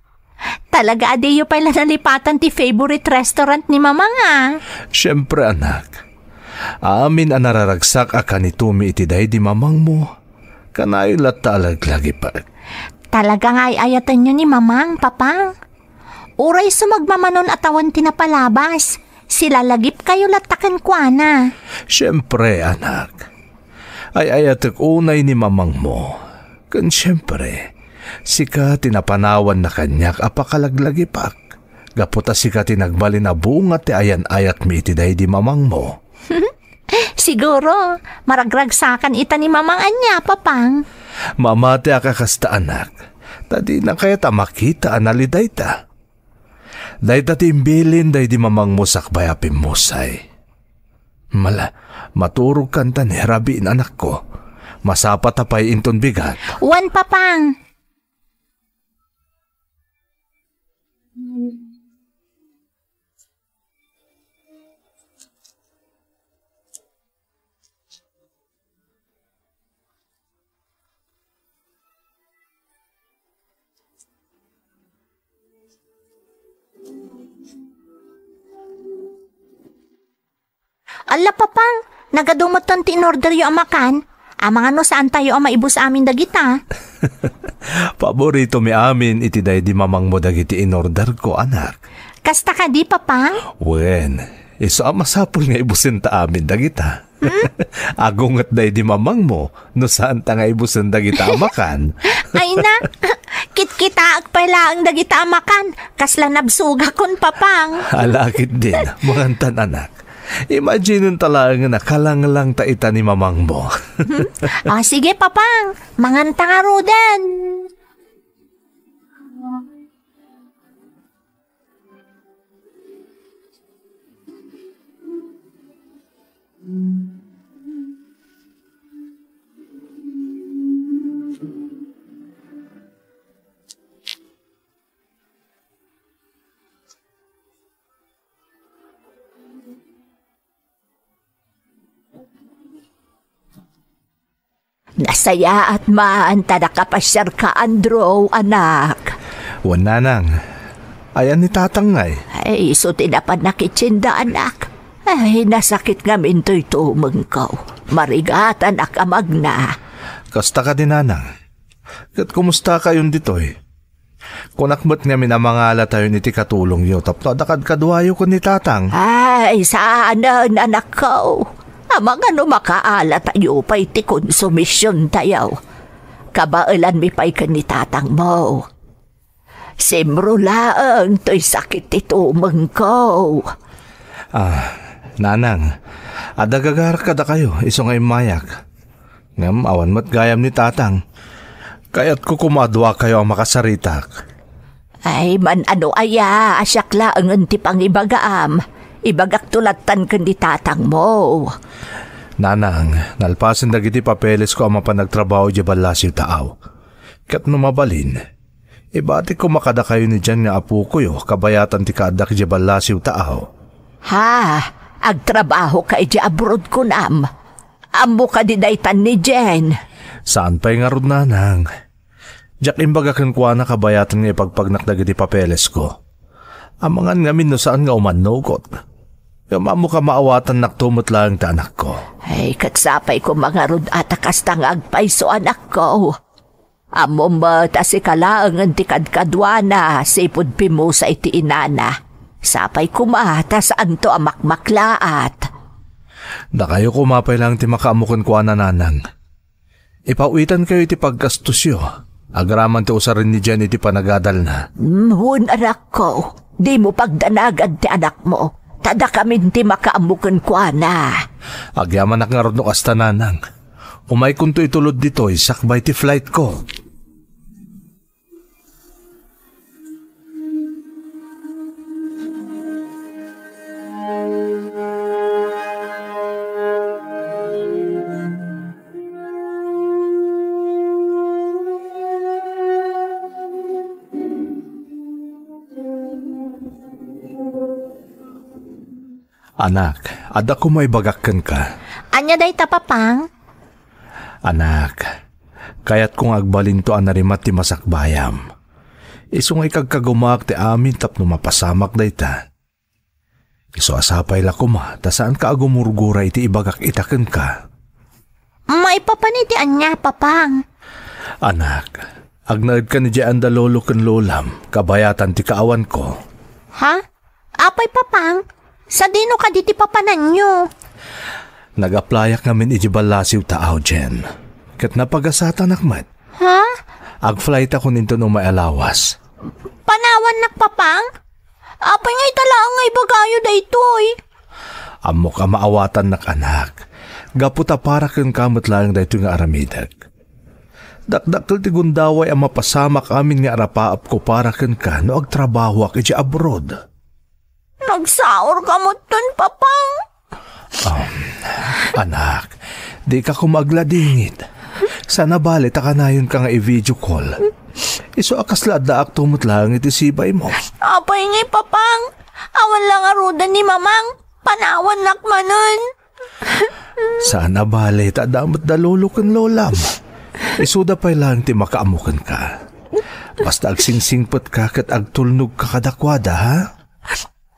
Talaga adeyo pala nalipatan ti favorite restaurant ni mamang ah. Siyempre anak, amin ang nararagsak akan itumi iti day di mamang mo. Kanayo latalag lagi pa. Talaga nga ayatan nyo ni mamang, papang. Uray sumagmamanon atawan tinapalabas. Sila lagip kayo latakan kwa na. Siyempre, anak. Ay ayatek unay ni mamang mo. Kan siyempre, sika tinapanawan na kanyak apakalaglagipak. Gaputa sika tinagbali na bunga ti ayan-ayat mi itiday di mamang mo. Siguro, maragragsakan ita ni mamang anya, papang. Mamate akakasta anak, tadi na kaya ta makita analiday ta. Day ta timbilin day di mamang musak bayapin musay. Maturog kanta ni Rabiin anak ko, masapat apay inton bigat. Wan papang. Ala papang, nagadumot ton tinorder yung amakan. Amang ano saan tayo ang maibus amin dagita? Paborito mi amin iti day di mamang mo dagiti inorder ko anak. Kasta ka di papang? Wen, iso ang masapul nga ibusin ta amin dagita. Agungat day di mamang mo, no saan ta nga ibusin dagita amakan. Ay na, kit-kita pala ang dagita amakan, kasla nabsuga kon papang. Alakit din, mangantan anak. Imagine talaga na kalang-lang taita ni mamang mo. Sige papang, manganta nga rodan. Nasaya at maanta nakapasyar ka, Andrew, anak. Wananang, ayan ni tatangay. Ay, so tinapan na kitsinda, anak. Ay, nasakit nga minto'y tumang ko. Marigat, anak, amag na. Kasta ka din, nanang. Kat kumusta kayon ditoy? Kunakmat nga minamangala tayo ni ti katulong yo, tapno adakad kadwayo ko ni tatang. Ay, saanan, anak ko. Amang ano makaala tayo pa'y ti konsumisyon tayo. Kabailan mi pa'y kanitatang mo. Simro laang to'y sakit ito mong ko. Nanang, adagagar ka da kayo, iso ngay mayak. Ngam, awan mat gayam ni tatang. Kaya't ko kumadwa kayo ang makasaritak. Ay, man ano aya, asyak laang ti pangibagaam. ibagak tulatan kundi tatang mo. Nanang, nalpasan dagiti papeles ko ang mapanagtrabaho di balasiw taaw. Kat numabalin, ibati ko makada kayo ni dyan nga apo ko yo, kabayatan ti kaadak di balasiw taaw. Ha, agtrabaho ka iti abroad ko nam. Amo ka di daytan ni Jen. Saan pa'y nga rod, nanang? Diyak imbagakan ko na kabayatan nga ipagpagnak dagiti papeles ko. Amangan nga min no saan nga umanukot. Yamamo ka maawatan naktumot lang ta anak ko. Ay, katsapay ko mga rod at akastang agpaiso anak ko. Amo ba si kalaang ang tikadkadwana sipod pimo sa iti inana. Sapay ko ta saan to amakmaklaat. Da kayo kumapay lang ti makaamukon ko na nanang. Ipauwitan kayo iti pagkastusyo. Agraman ti usarin ni Jen iti panagadal na. Hun anak ko, di mo pagdanagad ti anak mo. Tada kami ti makaamukon ko na. Agyaman nak nga rod no kasta nanang. Umay kunto itulod dito sakbay ti flight ko. Anak, ada ko may bagakkan ka. Anya day tapapang? Anak, kayat kong agbalin to ang narimat ti masakbayam. Iso nga ikagkagumak ti amin tapno mapasamak day ta. Iso asapay la kuma, ta saan ka agumurguray ti ibagak itaken ka. Maipapaniti anya papang. Anak, agnaid ka ni diyan da lolo ken lolam, kabayatan ti kaawan ko. Ha? Apay papang? Sa dino ka diti papanan nyo? Nag-applyak namin ijibalasiw taaw, Jen. Kat napagasatan akmat. Ha? Ag-flight ako ninto no may alawas. Panawan nakpapang? Apay ngay talaang ngay bagayo da itoy. Amo ka maawatan nak anak. Gaputa para kang kamot lang da ito nga aramidag. Dakdaktal ti gundaway ang mapasamak amin nga arapaap ko para kang ka no agtrabaho ak iti abroad. Nagsaor ka mo ton, papang. Anak, di ka kumagladingit. Sana balit akanayon ka nga i-video call. Iso akas ladaak tumot lang iti sibay mo. Apay ngay, papang. Awan lang arudan ni mamang. Panawan nakmanon. Sana balit adamot da lolo ken lolam. Isuda pa'y lang ti makaamukan ka. Basta agsingsingpot ka kat agtulnog ka kadakwada, ha?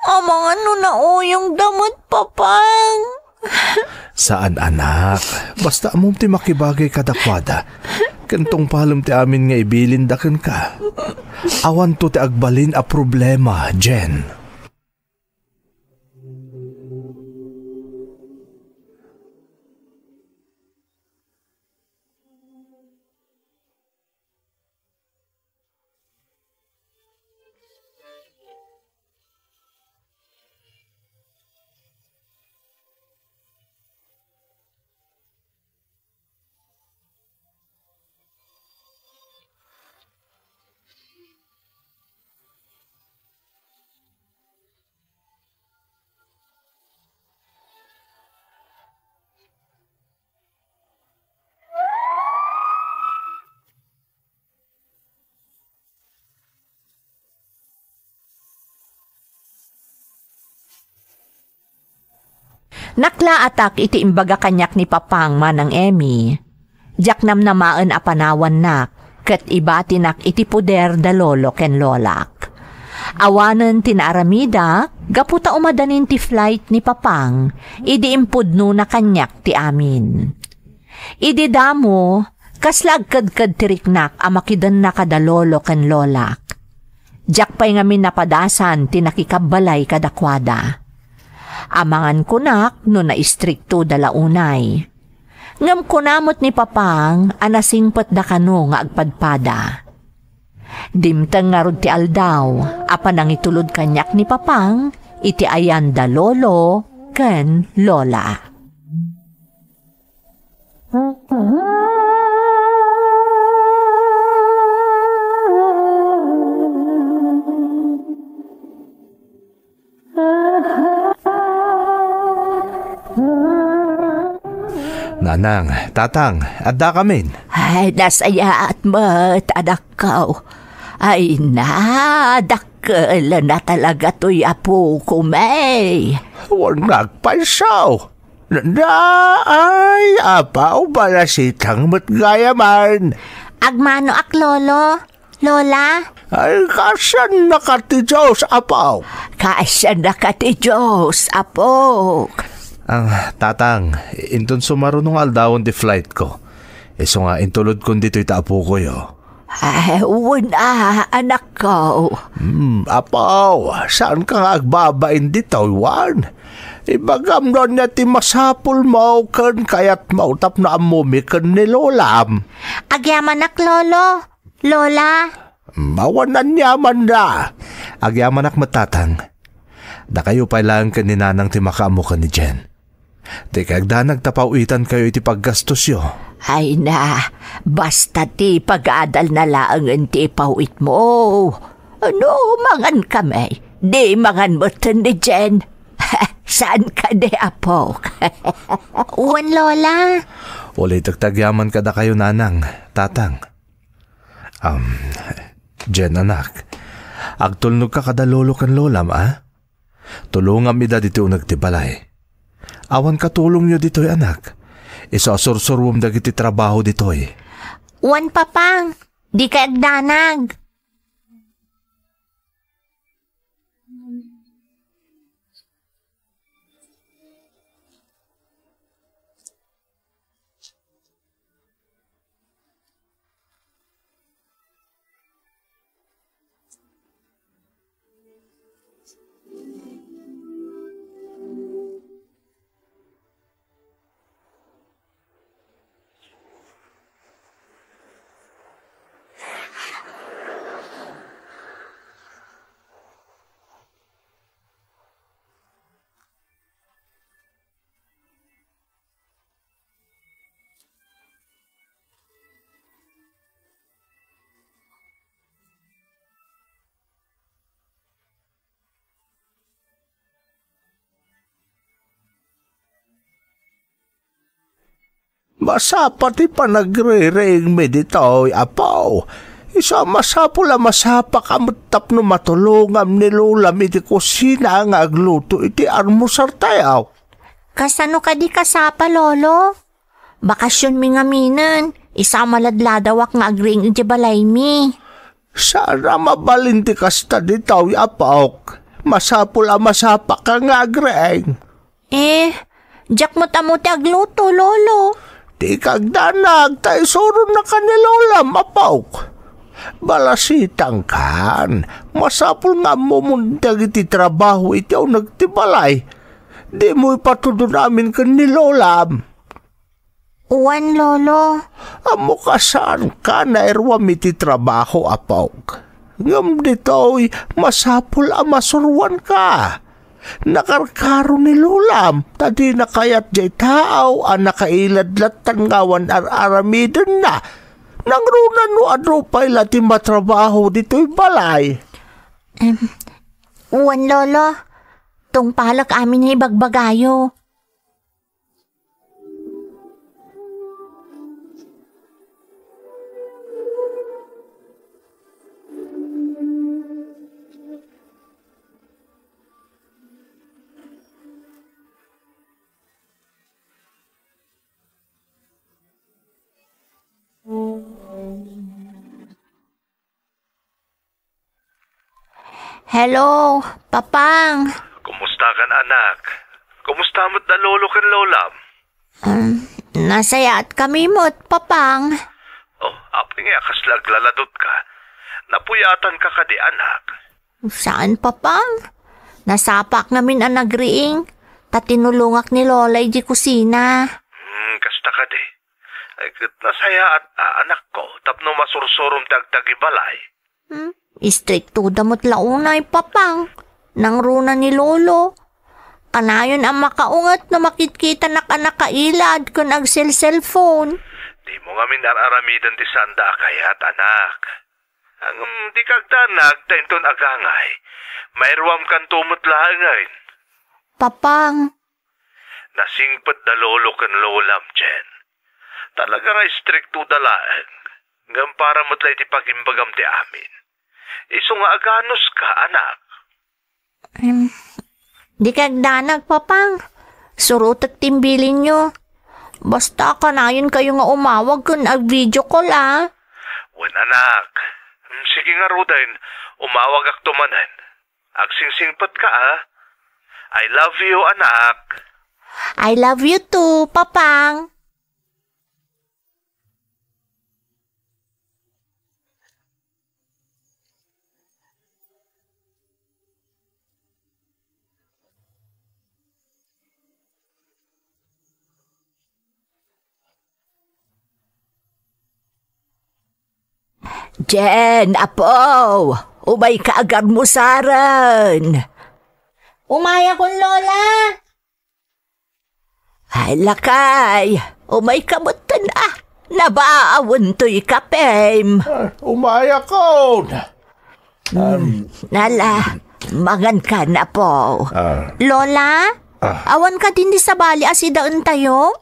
Amang ano na yung damot, papang. Saan, anak? Basta among ti makibagay kadakwada. Kantong palom ti amin nga ibilindakan ka. Awan to ti agbalin a problema, Jen. Naklaatak iti imbaga kanyak ni papang manang Emmy. Diyak namnamaan a panawan nak, ket ibati nak iti puder da lolo ken lolak. Awanen tinaaramida, gaputa umadanin ti flight ni papang, idi impudno na kanyak ti amin. Idi damo, kaslagkad-kad tiriknak a makidan na kada lolo ken lolak. Diyak pa'y ngamin napadasan tinakikabalay kadakwada. Amangan kunak no na istrikto dalaunay. Ngam kunamot ni papang anasingpot da kano nga agpadpada. Dimtang nga rod ti aldaw, apan ang itulod kanyak ni papang, iti ayan da lolo ken lola. Nanang, tatang, adda kamin. Ay, nasaya at mat, anak ko. Ay, nadakkel na talaga to'y apo ko, may. Huwag nagpaisaw. Ay, apaw bala sitang matgayaman. Agmano ak, lolo? Lola? Ay, kasan nakatidyaw sa apaw? Kaisa na ka ti Diyos, apo. Ang tatang, inton sumaro nung aldawon di flight ko. Iso nga intulod kong dito'y taapo ko yo. Ay, wala, anak ko. Apaw, saan ka nga agbabain dito, Juan? Ibagam doon niya ti masapul mo kan kaya't mautap na amumi kan ni Lolam. Agyaman ak, lolo? Lola? Mawanan yaman na. Agyaman ak matatang. Da kayo pailangan ka ni nanang ti makaamo ka ni Jen. Di kagda nagtapawitan kayo iti paggastos yo. Ay na, basta ti pag-adal na laang ti pawit mo. Ano, mangan kami. Di mangan mo ni Jen. Saan ka di, apo? Uwan, lola. Ulit tagtagyaman ka da kayo nanang, tatang. Jen anak, agtulnog ka kada lolo kan lolam, ah? Tulungam ida dito nagtibalay. Awan katulong nyo dito'y anak. Isasursurwam dagiti trabaho dito'y. Uwan, papang. Di ka agdanag. Masapa ti panagre-reing me dito'y apaw. Isa masapula masapa kamutap no matulungam ni Lolam iti kusina nga agluto iti almusar tayaw. Kasano ka di kasapa, lolo? Bakasyon mi nga minan. Isa maladladawak nga agring iti balay mi. Sana mabalinti kasta dito'y apaw. Masapula masapa ka nga agreeng. Diyak mo tamuti agluto, lolo. Di kagdanag tayo suro na kanilola mapawk. Balasitang kan, masapul nga mo mundag iti trabaho iti o nagtibalay. Di mo ipatudo namin kanilola. Uwan, lolo. Amo kasaan ka na erwam iti trabaho apawk. Ngam dito'y masapul amasurwan ka. Nakarkaro ni Lolam, tadi nakayat jay tao, nakailadlat tangawan aramidan na. Nangrunan no adropay lati matrabaho dito'y balay. Uwan, lolo. Tung palak amin ay bagbagayo. Hello, papang. Kumusta kan anak? Kumusta mo't da lolo kan lolam? Nasayaat kami mo't, papang. Oh, apay nga kaslaglaladot ka. Napuyatan ka ka di anak. Saan, papang? Nasapak namin ang nagriing. Tatinulungak ni Lola di kusina. Kasta ka di. Ay, nasayaat anak ko. Tapno masursurum dagdagibalay. Istrikto damot launay, papang. Nangruna ni Lolo. Kanayon ang makaungat na makitkita na kanakailad kung ag-cellphone. Di mo nga minararamidan di sanda kayat, anak. Ang di kagdanag, tainton agangay. Mayroam kan tumot lahangay. Papang. Nasingpet da lolo kan lolam, Jen. Talaga nga stricto dalaan. Ngam para mo't iti pagimbagam ti amin. Iso nga aganos ka, anak. Di kagdanag, papang. Surutak timbilin nyo. Basta kanayon kayo nga umawag kung ag-video call, ah. Wan, anak. Sige nga, Rudain. Umawag ak tumanan. Agsingsingpat ka, ah. I love you, anak. I love you too, papang. Jen, apo, umay ka agad mo saran. Umaya kong lola. Ay, lakay, umay ka mo ah. Nabaawon to'y kapem. Umaya ko. Nala, magan ka na po. Lola, awan ka din di sa bali asidaan tayo?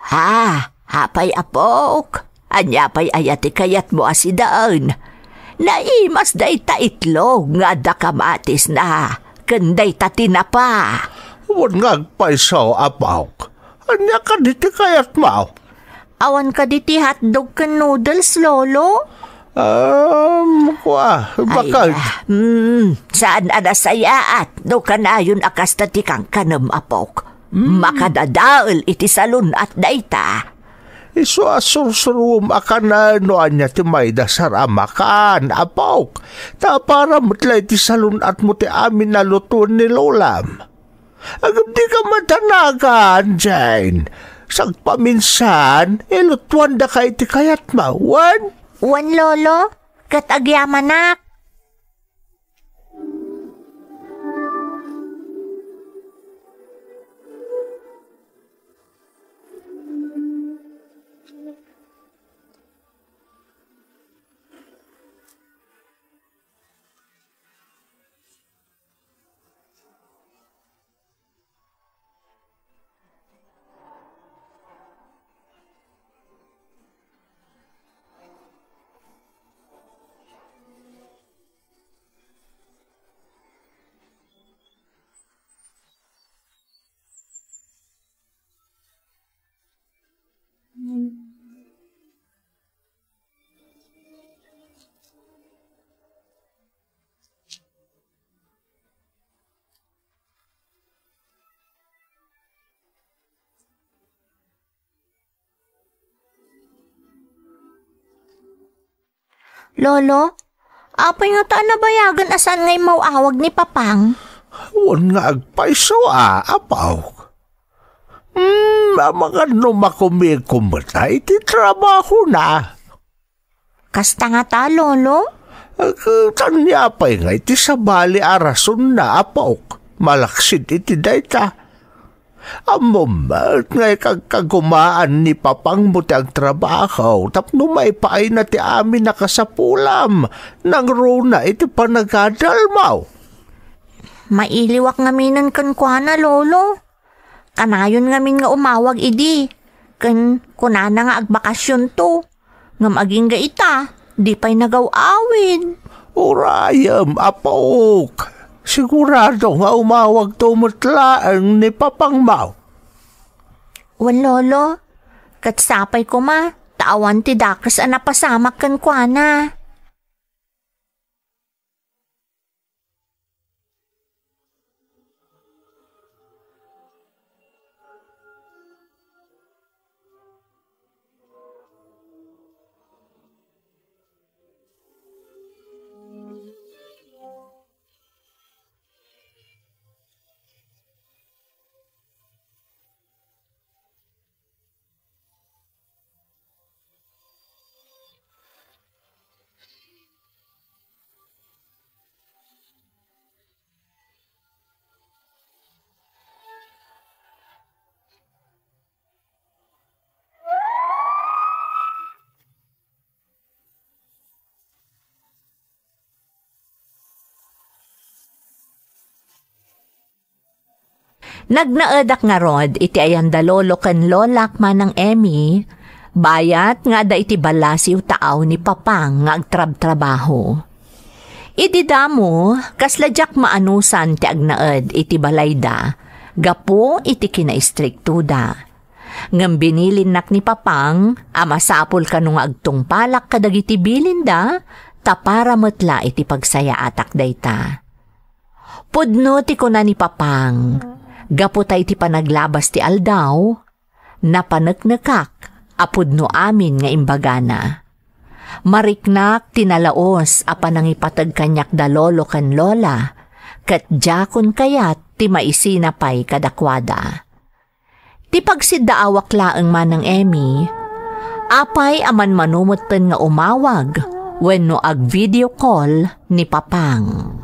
Ha, hapay apok. Anyapay ayati kayat mo asidaan. Naimas day ta itlog nga da kamatis na. Kanday ta tinapa. Huwag nga agpaisaw, apawk. Anya ka diti kayat mo? Awan ka diti hotdog ka noodles, lolo? Bakal. Saan anasayaat? Do ka na yun akas tati kang kanam, apok. Makadadaal iti salon at dayta. Iso asursurum akan na noan niya ti mayda saramakan, apawk. Ta para mutlay ti salon at mo ti amin na lutuan ni Lolam. Agam di ka matanagan, Jane. Sagpaminsan, ilutuan da ka iti kayat mawan. Wan, lolo, katagyamanak. Lolo, apay nga ta nabayagan asan ngay mauawag ni Papang? Huwag nga agpaiso apaw. Mga numakumig-kumata, iti trabaho na. Kasta nga ta, lolo? Tanyapay nga iti sabali arason na apawk. Malaksid iti dayta. Amumat nga kagkagumaan ni Papang mo ti ang trabaho tapno may paay na ti amin nakasapulam nang runa iti panagadalmaw. Mailiwak ngaminan kan kuana, lolo. Kanayon ngamin nga umawag idi. Kan kunana nga agbakasyon to. Ngam aging ga ita, di pa'y nagaw-awid. Urayam, apawk. Sigurado nga umawag tumutlaan ni Papang Mau. Wan, lolo. Katsapay ko ma. Tawan ti dakas napasamak kan kuana. Nagnaadak nga rod iti ayanda lolo ken lolak manang Emmy, Bayat nga da iti balasiw taaw ni Papang nga agtrab-trabaho. Iti damo, kasladyak maanusan ti agnaed iti balayda, gapo iti kinaistriktuda. Ngam binilin nak ni Papang, amasapol ka nung agtungpalak kadagiti bilinda, tapara metla iti pagsaya atak dayta. Pudno ti kuna ni Papang, gapo ta iti panaglabas ti aldaw, napaneknekak, apudno amin nga imbagana. Mariknak tinalaos apan nang ipatag kanyak da lolo kan lola, kat jakon kayat ti maisina pay kadakwada. Ti pagsiddaawak laeng manang Emmy, apay aman manumutten nga umawag wenno ag video call ni Papang.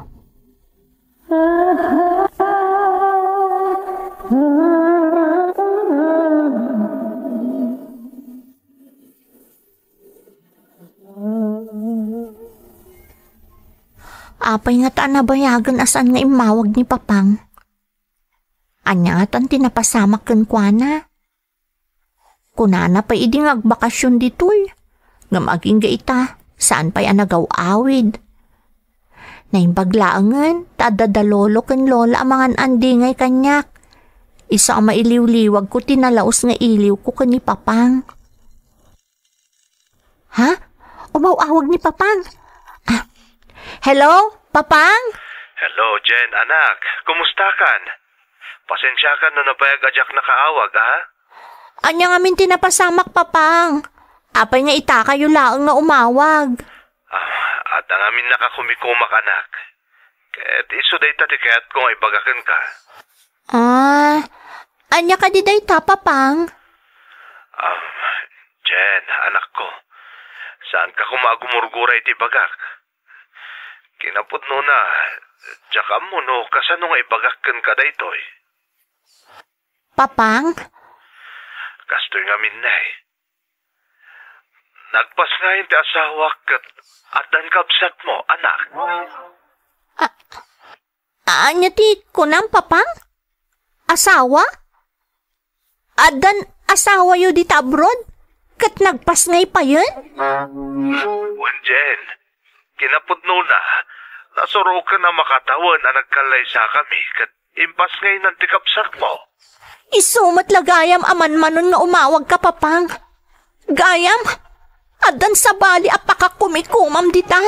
Apay nga taan nabayagan asan nga imawag ni Papang. Anya nga tan tinapasamak ken kuana. Kunana pa idi nga agbakasyon ditoy. Nga maging gaita, saan pa'y anagaw-awid. Naimbaglaangan, tadadalolo ken lola amangan andingay kanyak. Isa ang mailiw-liwag ko tinalaos nga iliw ko ken ni Papang. Ha? Umaw-awag ni Papang? Hello, Papang? Hello, Jen, anak. Kumusta kan? Pasensya ka na nabayag ajak nakaawag, ha? Anya nga min tinapasamak, Papang. Apay nga ita kayo laang nga umawag. At ang amin nakakumikumak, anak. Ket iso day tatiket kung ay bagakan ka. Anya ka di day ta, Papang? Jen, anak ko. Saan ka kumagumurguray ti bagak? Kinapudno na, tsaka mo no, kasano nga ibagakan ka daytoy? Papang? Kastoy nga minay. Nagpas nga yung ti asawa at dan kabsat mo, anak. Anya ti kunam, Papang? Asawa? Adan asawa yu di abroad? Kat nagpas ngay pa yun? Jen, kinapudno na, nasuro ka na makatawan na nagkalay sa kami kat impas ngay ng tikapsak mo. Isumat lagayam aman manon nga umawag ka, Papang. Gayam, adan sa bali apakakumikumam dita.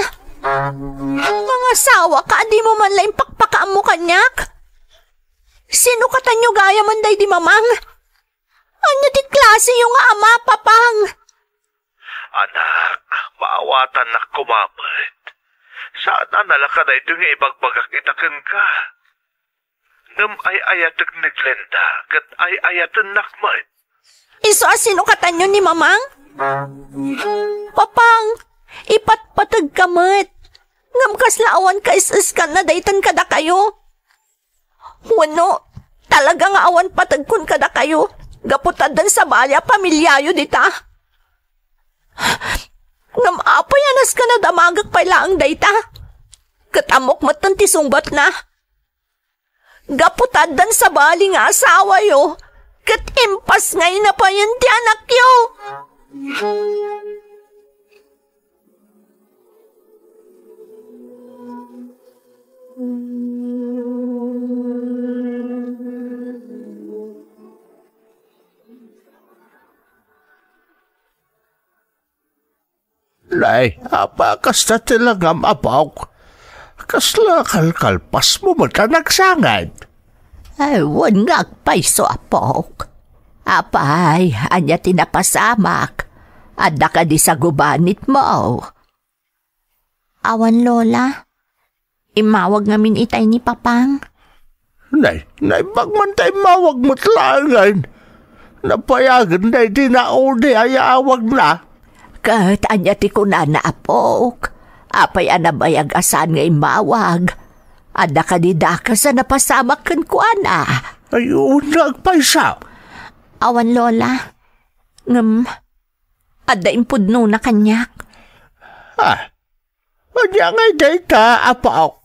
Mga asawa ka, di mo man lang pakpakaam mo kanyak. Sino ka tanyo gayam anday di mamang? Anya di klase yung ama, Papang? Anak, maawatan na kumapit. Saan na nalaka na ito nga ibagbagak itakan ka? Ngam ay ayatag naglenda, kat ay ayatan nakmat. Iso asino katanyo ni mamang? Papang, ipatpatag kamot. Ngam kaslaawan ka is-iskan na daytan kada kayo. Wano, talaga nga awan patagkun kada kayo. Gaputadan sa balya, pamilyayo dita. Ngam apay anas ka na damagak pailaang dayta. Katamok matan ti sungbat na. Gaputadan sa bali nga asawa yo. Kat impas ngay na pa yun ti anak yo. Nay, apakas na talaga mapawk. Kasla kalkalpas mo man ka nagsangad. Ay, wan nga agpaiso apok. Apay, anya tinapasamak. Adda ka di sa gubanit mo. Awan, Lola. Imawag ngamin itay ni Papang. Nay, pagmantay mawag mo't langan. Napayagan na itinauli ay awag na. Kat anya ti kunana apok. Apay anabayag asan nga imawag. Ada ka di daka sa napasamak kan kuana. Ayun, nagpaysa. Awan, Lola. Ada impudno na kanyak. Anya ngay dayta, apaok.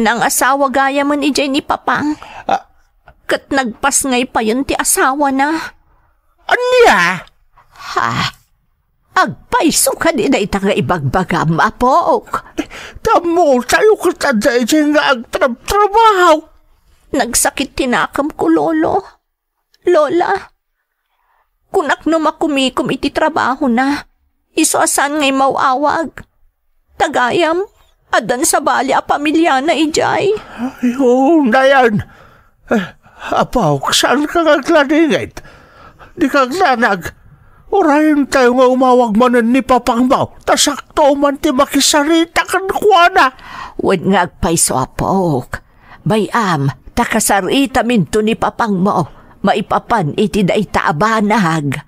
Nang asawa gaya man ijay ni Papang. Kat nagpas ngay pa yun ti asawa na. Anya? Ha? Agpaiso ka din na itang ibagbagam, apok. Tamo, tayo ka taday dyan nga agtrabaho. Nagsakit tinakam ko, lolo. Lola, kunak no makumikom iti trabaho na. Iso asan ngay mauawag. Tagayam, adan sa bali a pamilya na ijay. Ayun, dayan. Apaw, saan ka naglaningit? Di ka glanag. Urahin tayo nga umawag manan ni Papangbaw. Tasakto man ti makisarita kan kuwana. Wad nga agpaiso, apok. Bayam, takasarita minto ni Papangbaw. Maipapan iti da itaabanag.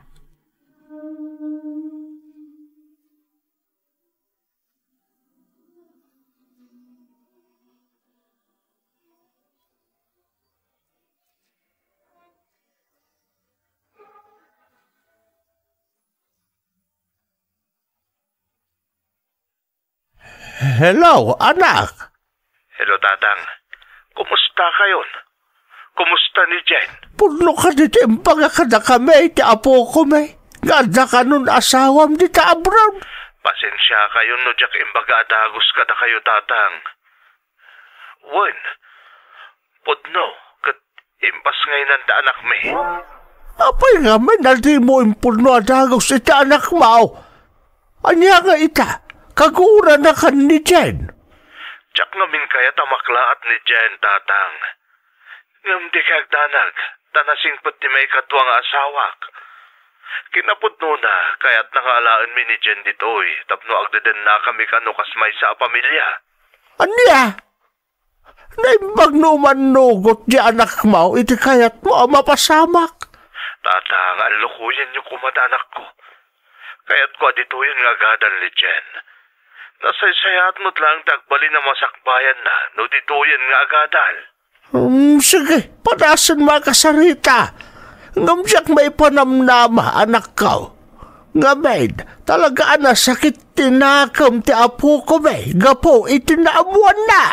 Hello, anak. Hello, Tatang. Kumusta kayon? Kumusta ni Jen? Puno ka di timbang ka na kami, ti apo ko may. Ganda ka nun asawam di ta abroad. Pasensya kayo no jak imbaga adagos ka na kayo, Tatang. Wen, pudno, kat impas ngayon ang anak may. Apay nga may naldi mo impurno adagos iti anak mo. Anya nga ita, kagura na kan ni Jen. Jak ngamin kaya tamakla at ni Jen, Tatang. Ngam di kagdanag, tanasing pati may katwang asawak. Kinapudno na, kaya't nakalaan mi ni Jen ditoy, tapno agdaden na kami kanukas may sa pamilya. Anya? Naimbag numan nugot di anak mo, iti kayat mo mapasamak. Tatang, ang lukuyan niyo kumadanak ko. Kaya't ko ditoy nga gadan ni Jen. Nasaysayat mo't lang tagbali na masakbayan na, no ditoyan nga agadal. Sige, padasan makasarita. Ngamsiyak may panamnama, anak ko. Ngamen, talaga na sakit tinakam ti apo ko may. Gapo, itinaamuan na.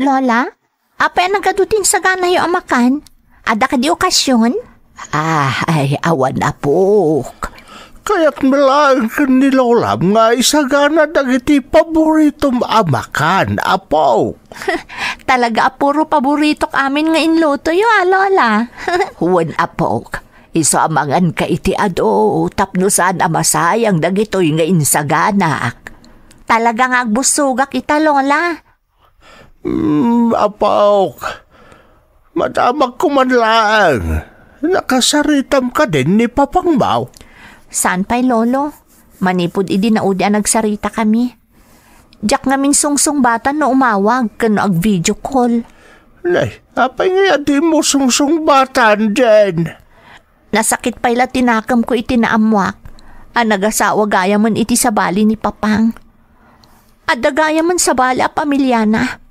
Lola, apa yang nagadutin sa gana yung amakan? Ada ka di okasyon? Ay, awan apok. Kaya't malang ni Lola nga isagana dagiti paboritong amakan, apo. Talaga puro paborito amin nga inluto yung Lola. Huwan apok. Iso amangan ka iti ado, tapno saan amasayang dagitoy nga insaganak. Talaga nga agbusugak ita, Lola. Apok, madamag kumanlaan. Nakasaritam ka din ni Papangbaw. Saan pa'y, Lolo? Manipod idi na udi nagsarita kami. Diyak ngamin sungsung bata no umawag kano ag video call. Nay, apay nga di mo sungsung batan dyan. Nasakit pa'y tinakam ko iti naamwak. Nagasawa gaya man iti sabali ni Papang. Gaya man sabali a pamilyana.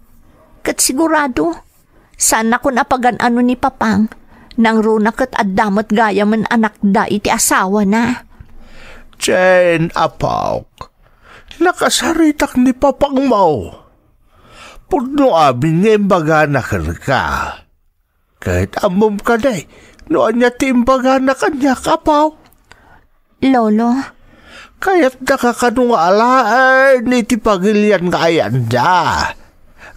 Kat sigurado, sana ko napagan-ano ni Papang, nang runa kat adamot gaya man anak da iti asawa na. Jen, apok, nakasaritak ni Papang mo. Pudno amin nga imbaga na ka. Kahit amom ka day, noon niya ti imbaga na kanya kapaw. Lolo, kaya't nakakanungalaan iti pagilyan nga ayan da.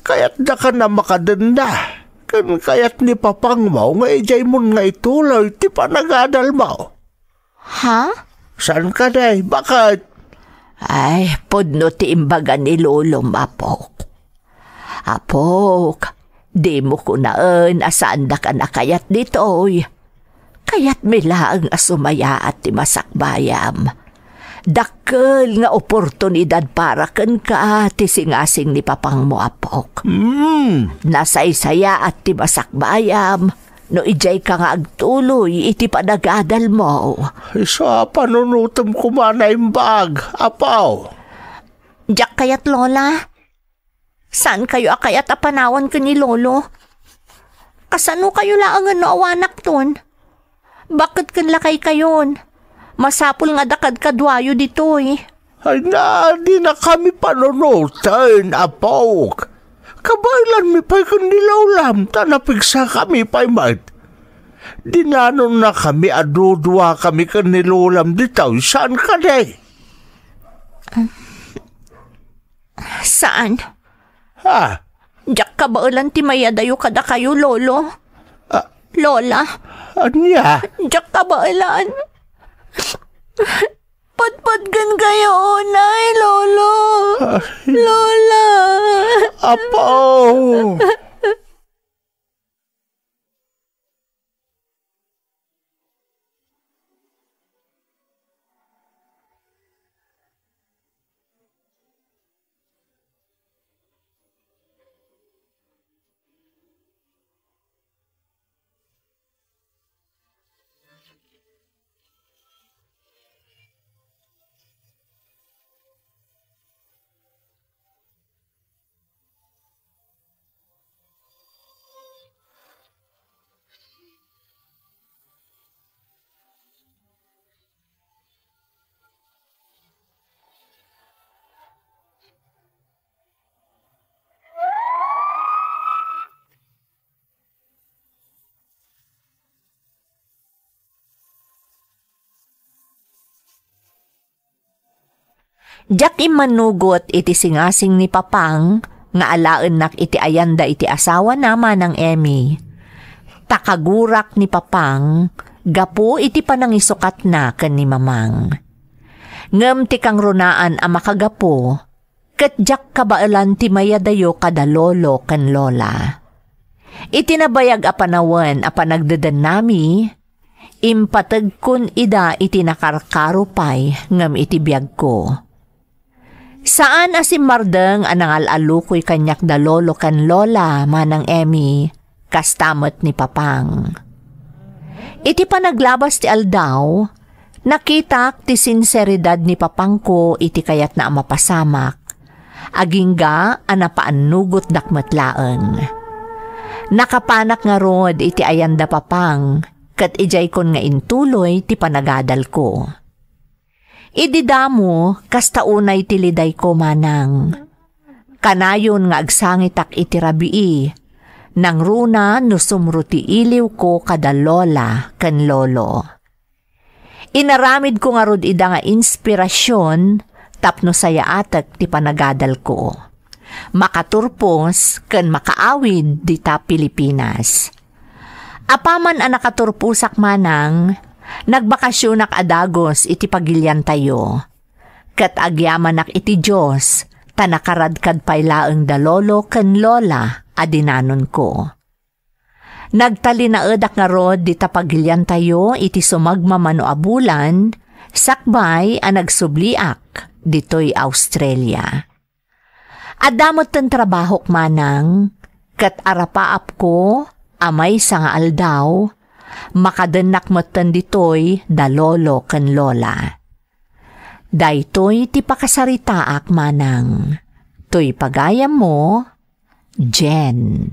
Kaya't da ka na makadanda. Kaya't ni Papang mo nga ijay mo nga ituloy ti panagadal mo. ha? Saan ka day? Bakit? Ay, pudno ti imbaga ni Lolo mapok. Apok, di mo kunaan asaan da ka na kayat ditoy. Kayat milaang asumaya at ti masakbayam. Dakkel nga oportunidad para ken ka ti singasing ni Papang mo, apok. Nasaysaya at ti masakbayam, no ijay ka nga agtuloy iti panagadal mo. Isa panunutom ko man na imbag, apaw. Diyak kayat, Lola? Saan kayo akay at apanawan ka ni Lolo? Kasano kayo laangan no awanak ton? Bakit kan lakay kayon? Masapul nga dakad kadwayo ditoy. Ay na, di na kami panunutan, apok. Kabailan mi pa'y kanilulam, tanapigsa kami pa'y mat. Dinanon na kami, adudwa kami kanilulam dito, saan ka de? Saan? Ha? Diyak kabailan ti mayadayo kada kayo, Lolo. Lola. Anya? Diyak kabailan. Padpadgan kayo, Nay, Lolo. Lola. Apo! Diyak imanugot iti singasing ni Papang, nga alaan nak iti ayanda iti asawa naman ng Emmy. Takagurak ni Papang, gapo iti panangisukat na ken ni Mamang. Ngem ti kang runaan a makagapo, ket diyak kabailan ti mayadayo kada lolo ken lola. Iti nabayag a panawen a panagdedan nami, impateg kun ida iti nakarkarupay ngem iti biag ko. Saan asimardeng anang alalukoy kanyak da lolo kan lola manang Emmy, kastamot ni Papang. Iti panaglabas ti aldaw, nakitak ti sinseridad ni Papang ko iti kayat na mapasamak, agingga anapaanugot dakmatlaeng. Nakapanak nga rod iti ayanda Papang, kat ijay kon nga intuloy ti panagadal ko. Ididamo, kastaunay tiliday ko manang. Kanayon nga agsangitak iti rabii, nang runa no sumruti iliw ko kada lola ken lolo. Inaramid ko nga rod ida nga inspirasyon, tapno saya atek ti panagadal ko. Makaturpos ken makaawid dita Pilipinas. Apaman ang nakaturpusak manang, nagbakasyonak adagos iti pagilyan tayo. Kat agyaman iti Diyos, tanakaradkad paylaeng da lolo ken lola adinanon ko. Nagtalinaedak nga rod dita pagilyan tayo iti sumagmamano abulan, sakbay a nagsubliak ditoy Australia. Adamot ten trabahok manang, kat arapaap ko, amay sa nga aldaw, makadenak moten ditoy da lolo ken lola. Daytoy ti pakasaritaak manang. Toy pagayam mo, Jen.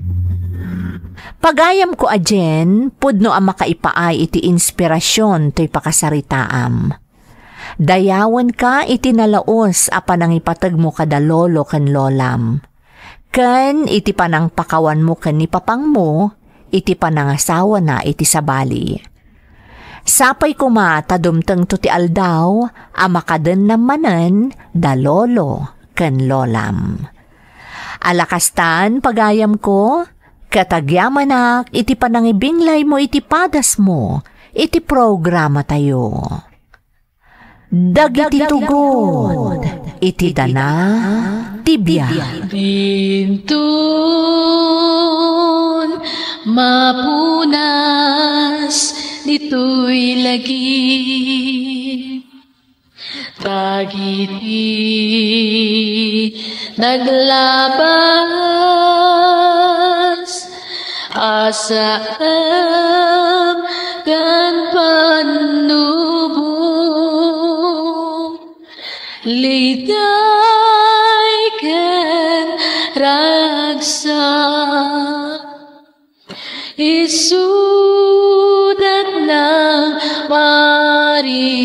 Pagayam ko a Jen, pudno ang makaipaay iti inspirasyon toy pakasaritaam. Dayawan ka iti nalaos a panangipatag mo kada lolo ken lolam. Ken iti panang pakawan mo ken ni Papang mo, iti panangasawa na iti sabali. Sapay kuma tadumteng to ti aldaw, amakaden namanen da lolo ken lolam. Alakastan pagayam ko, katagyamanak iti panangibinglay mo iti padas mo, iti programa tayo. Dagiti tugod, iti dana, tibya. Bintun mapunas dito'y lagi, dagiti naglabas asam kan panubong liday ken isudat ng maris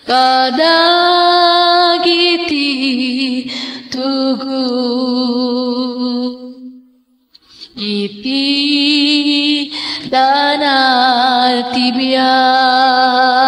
kadagiti tugon iti danal tibiyay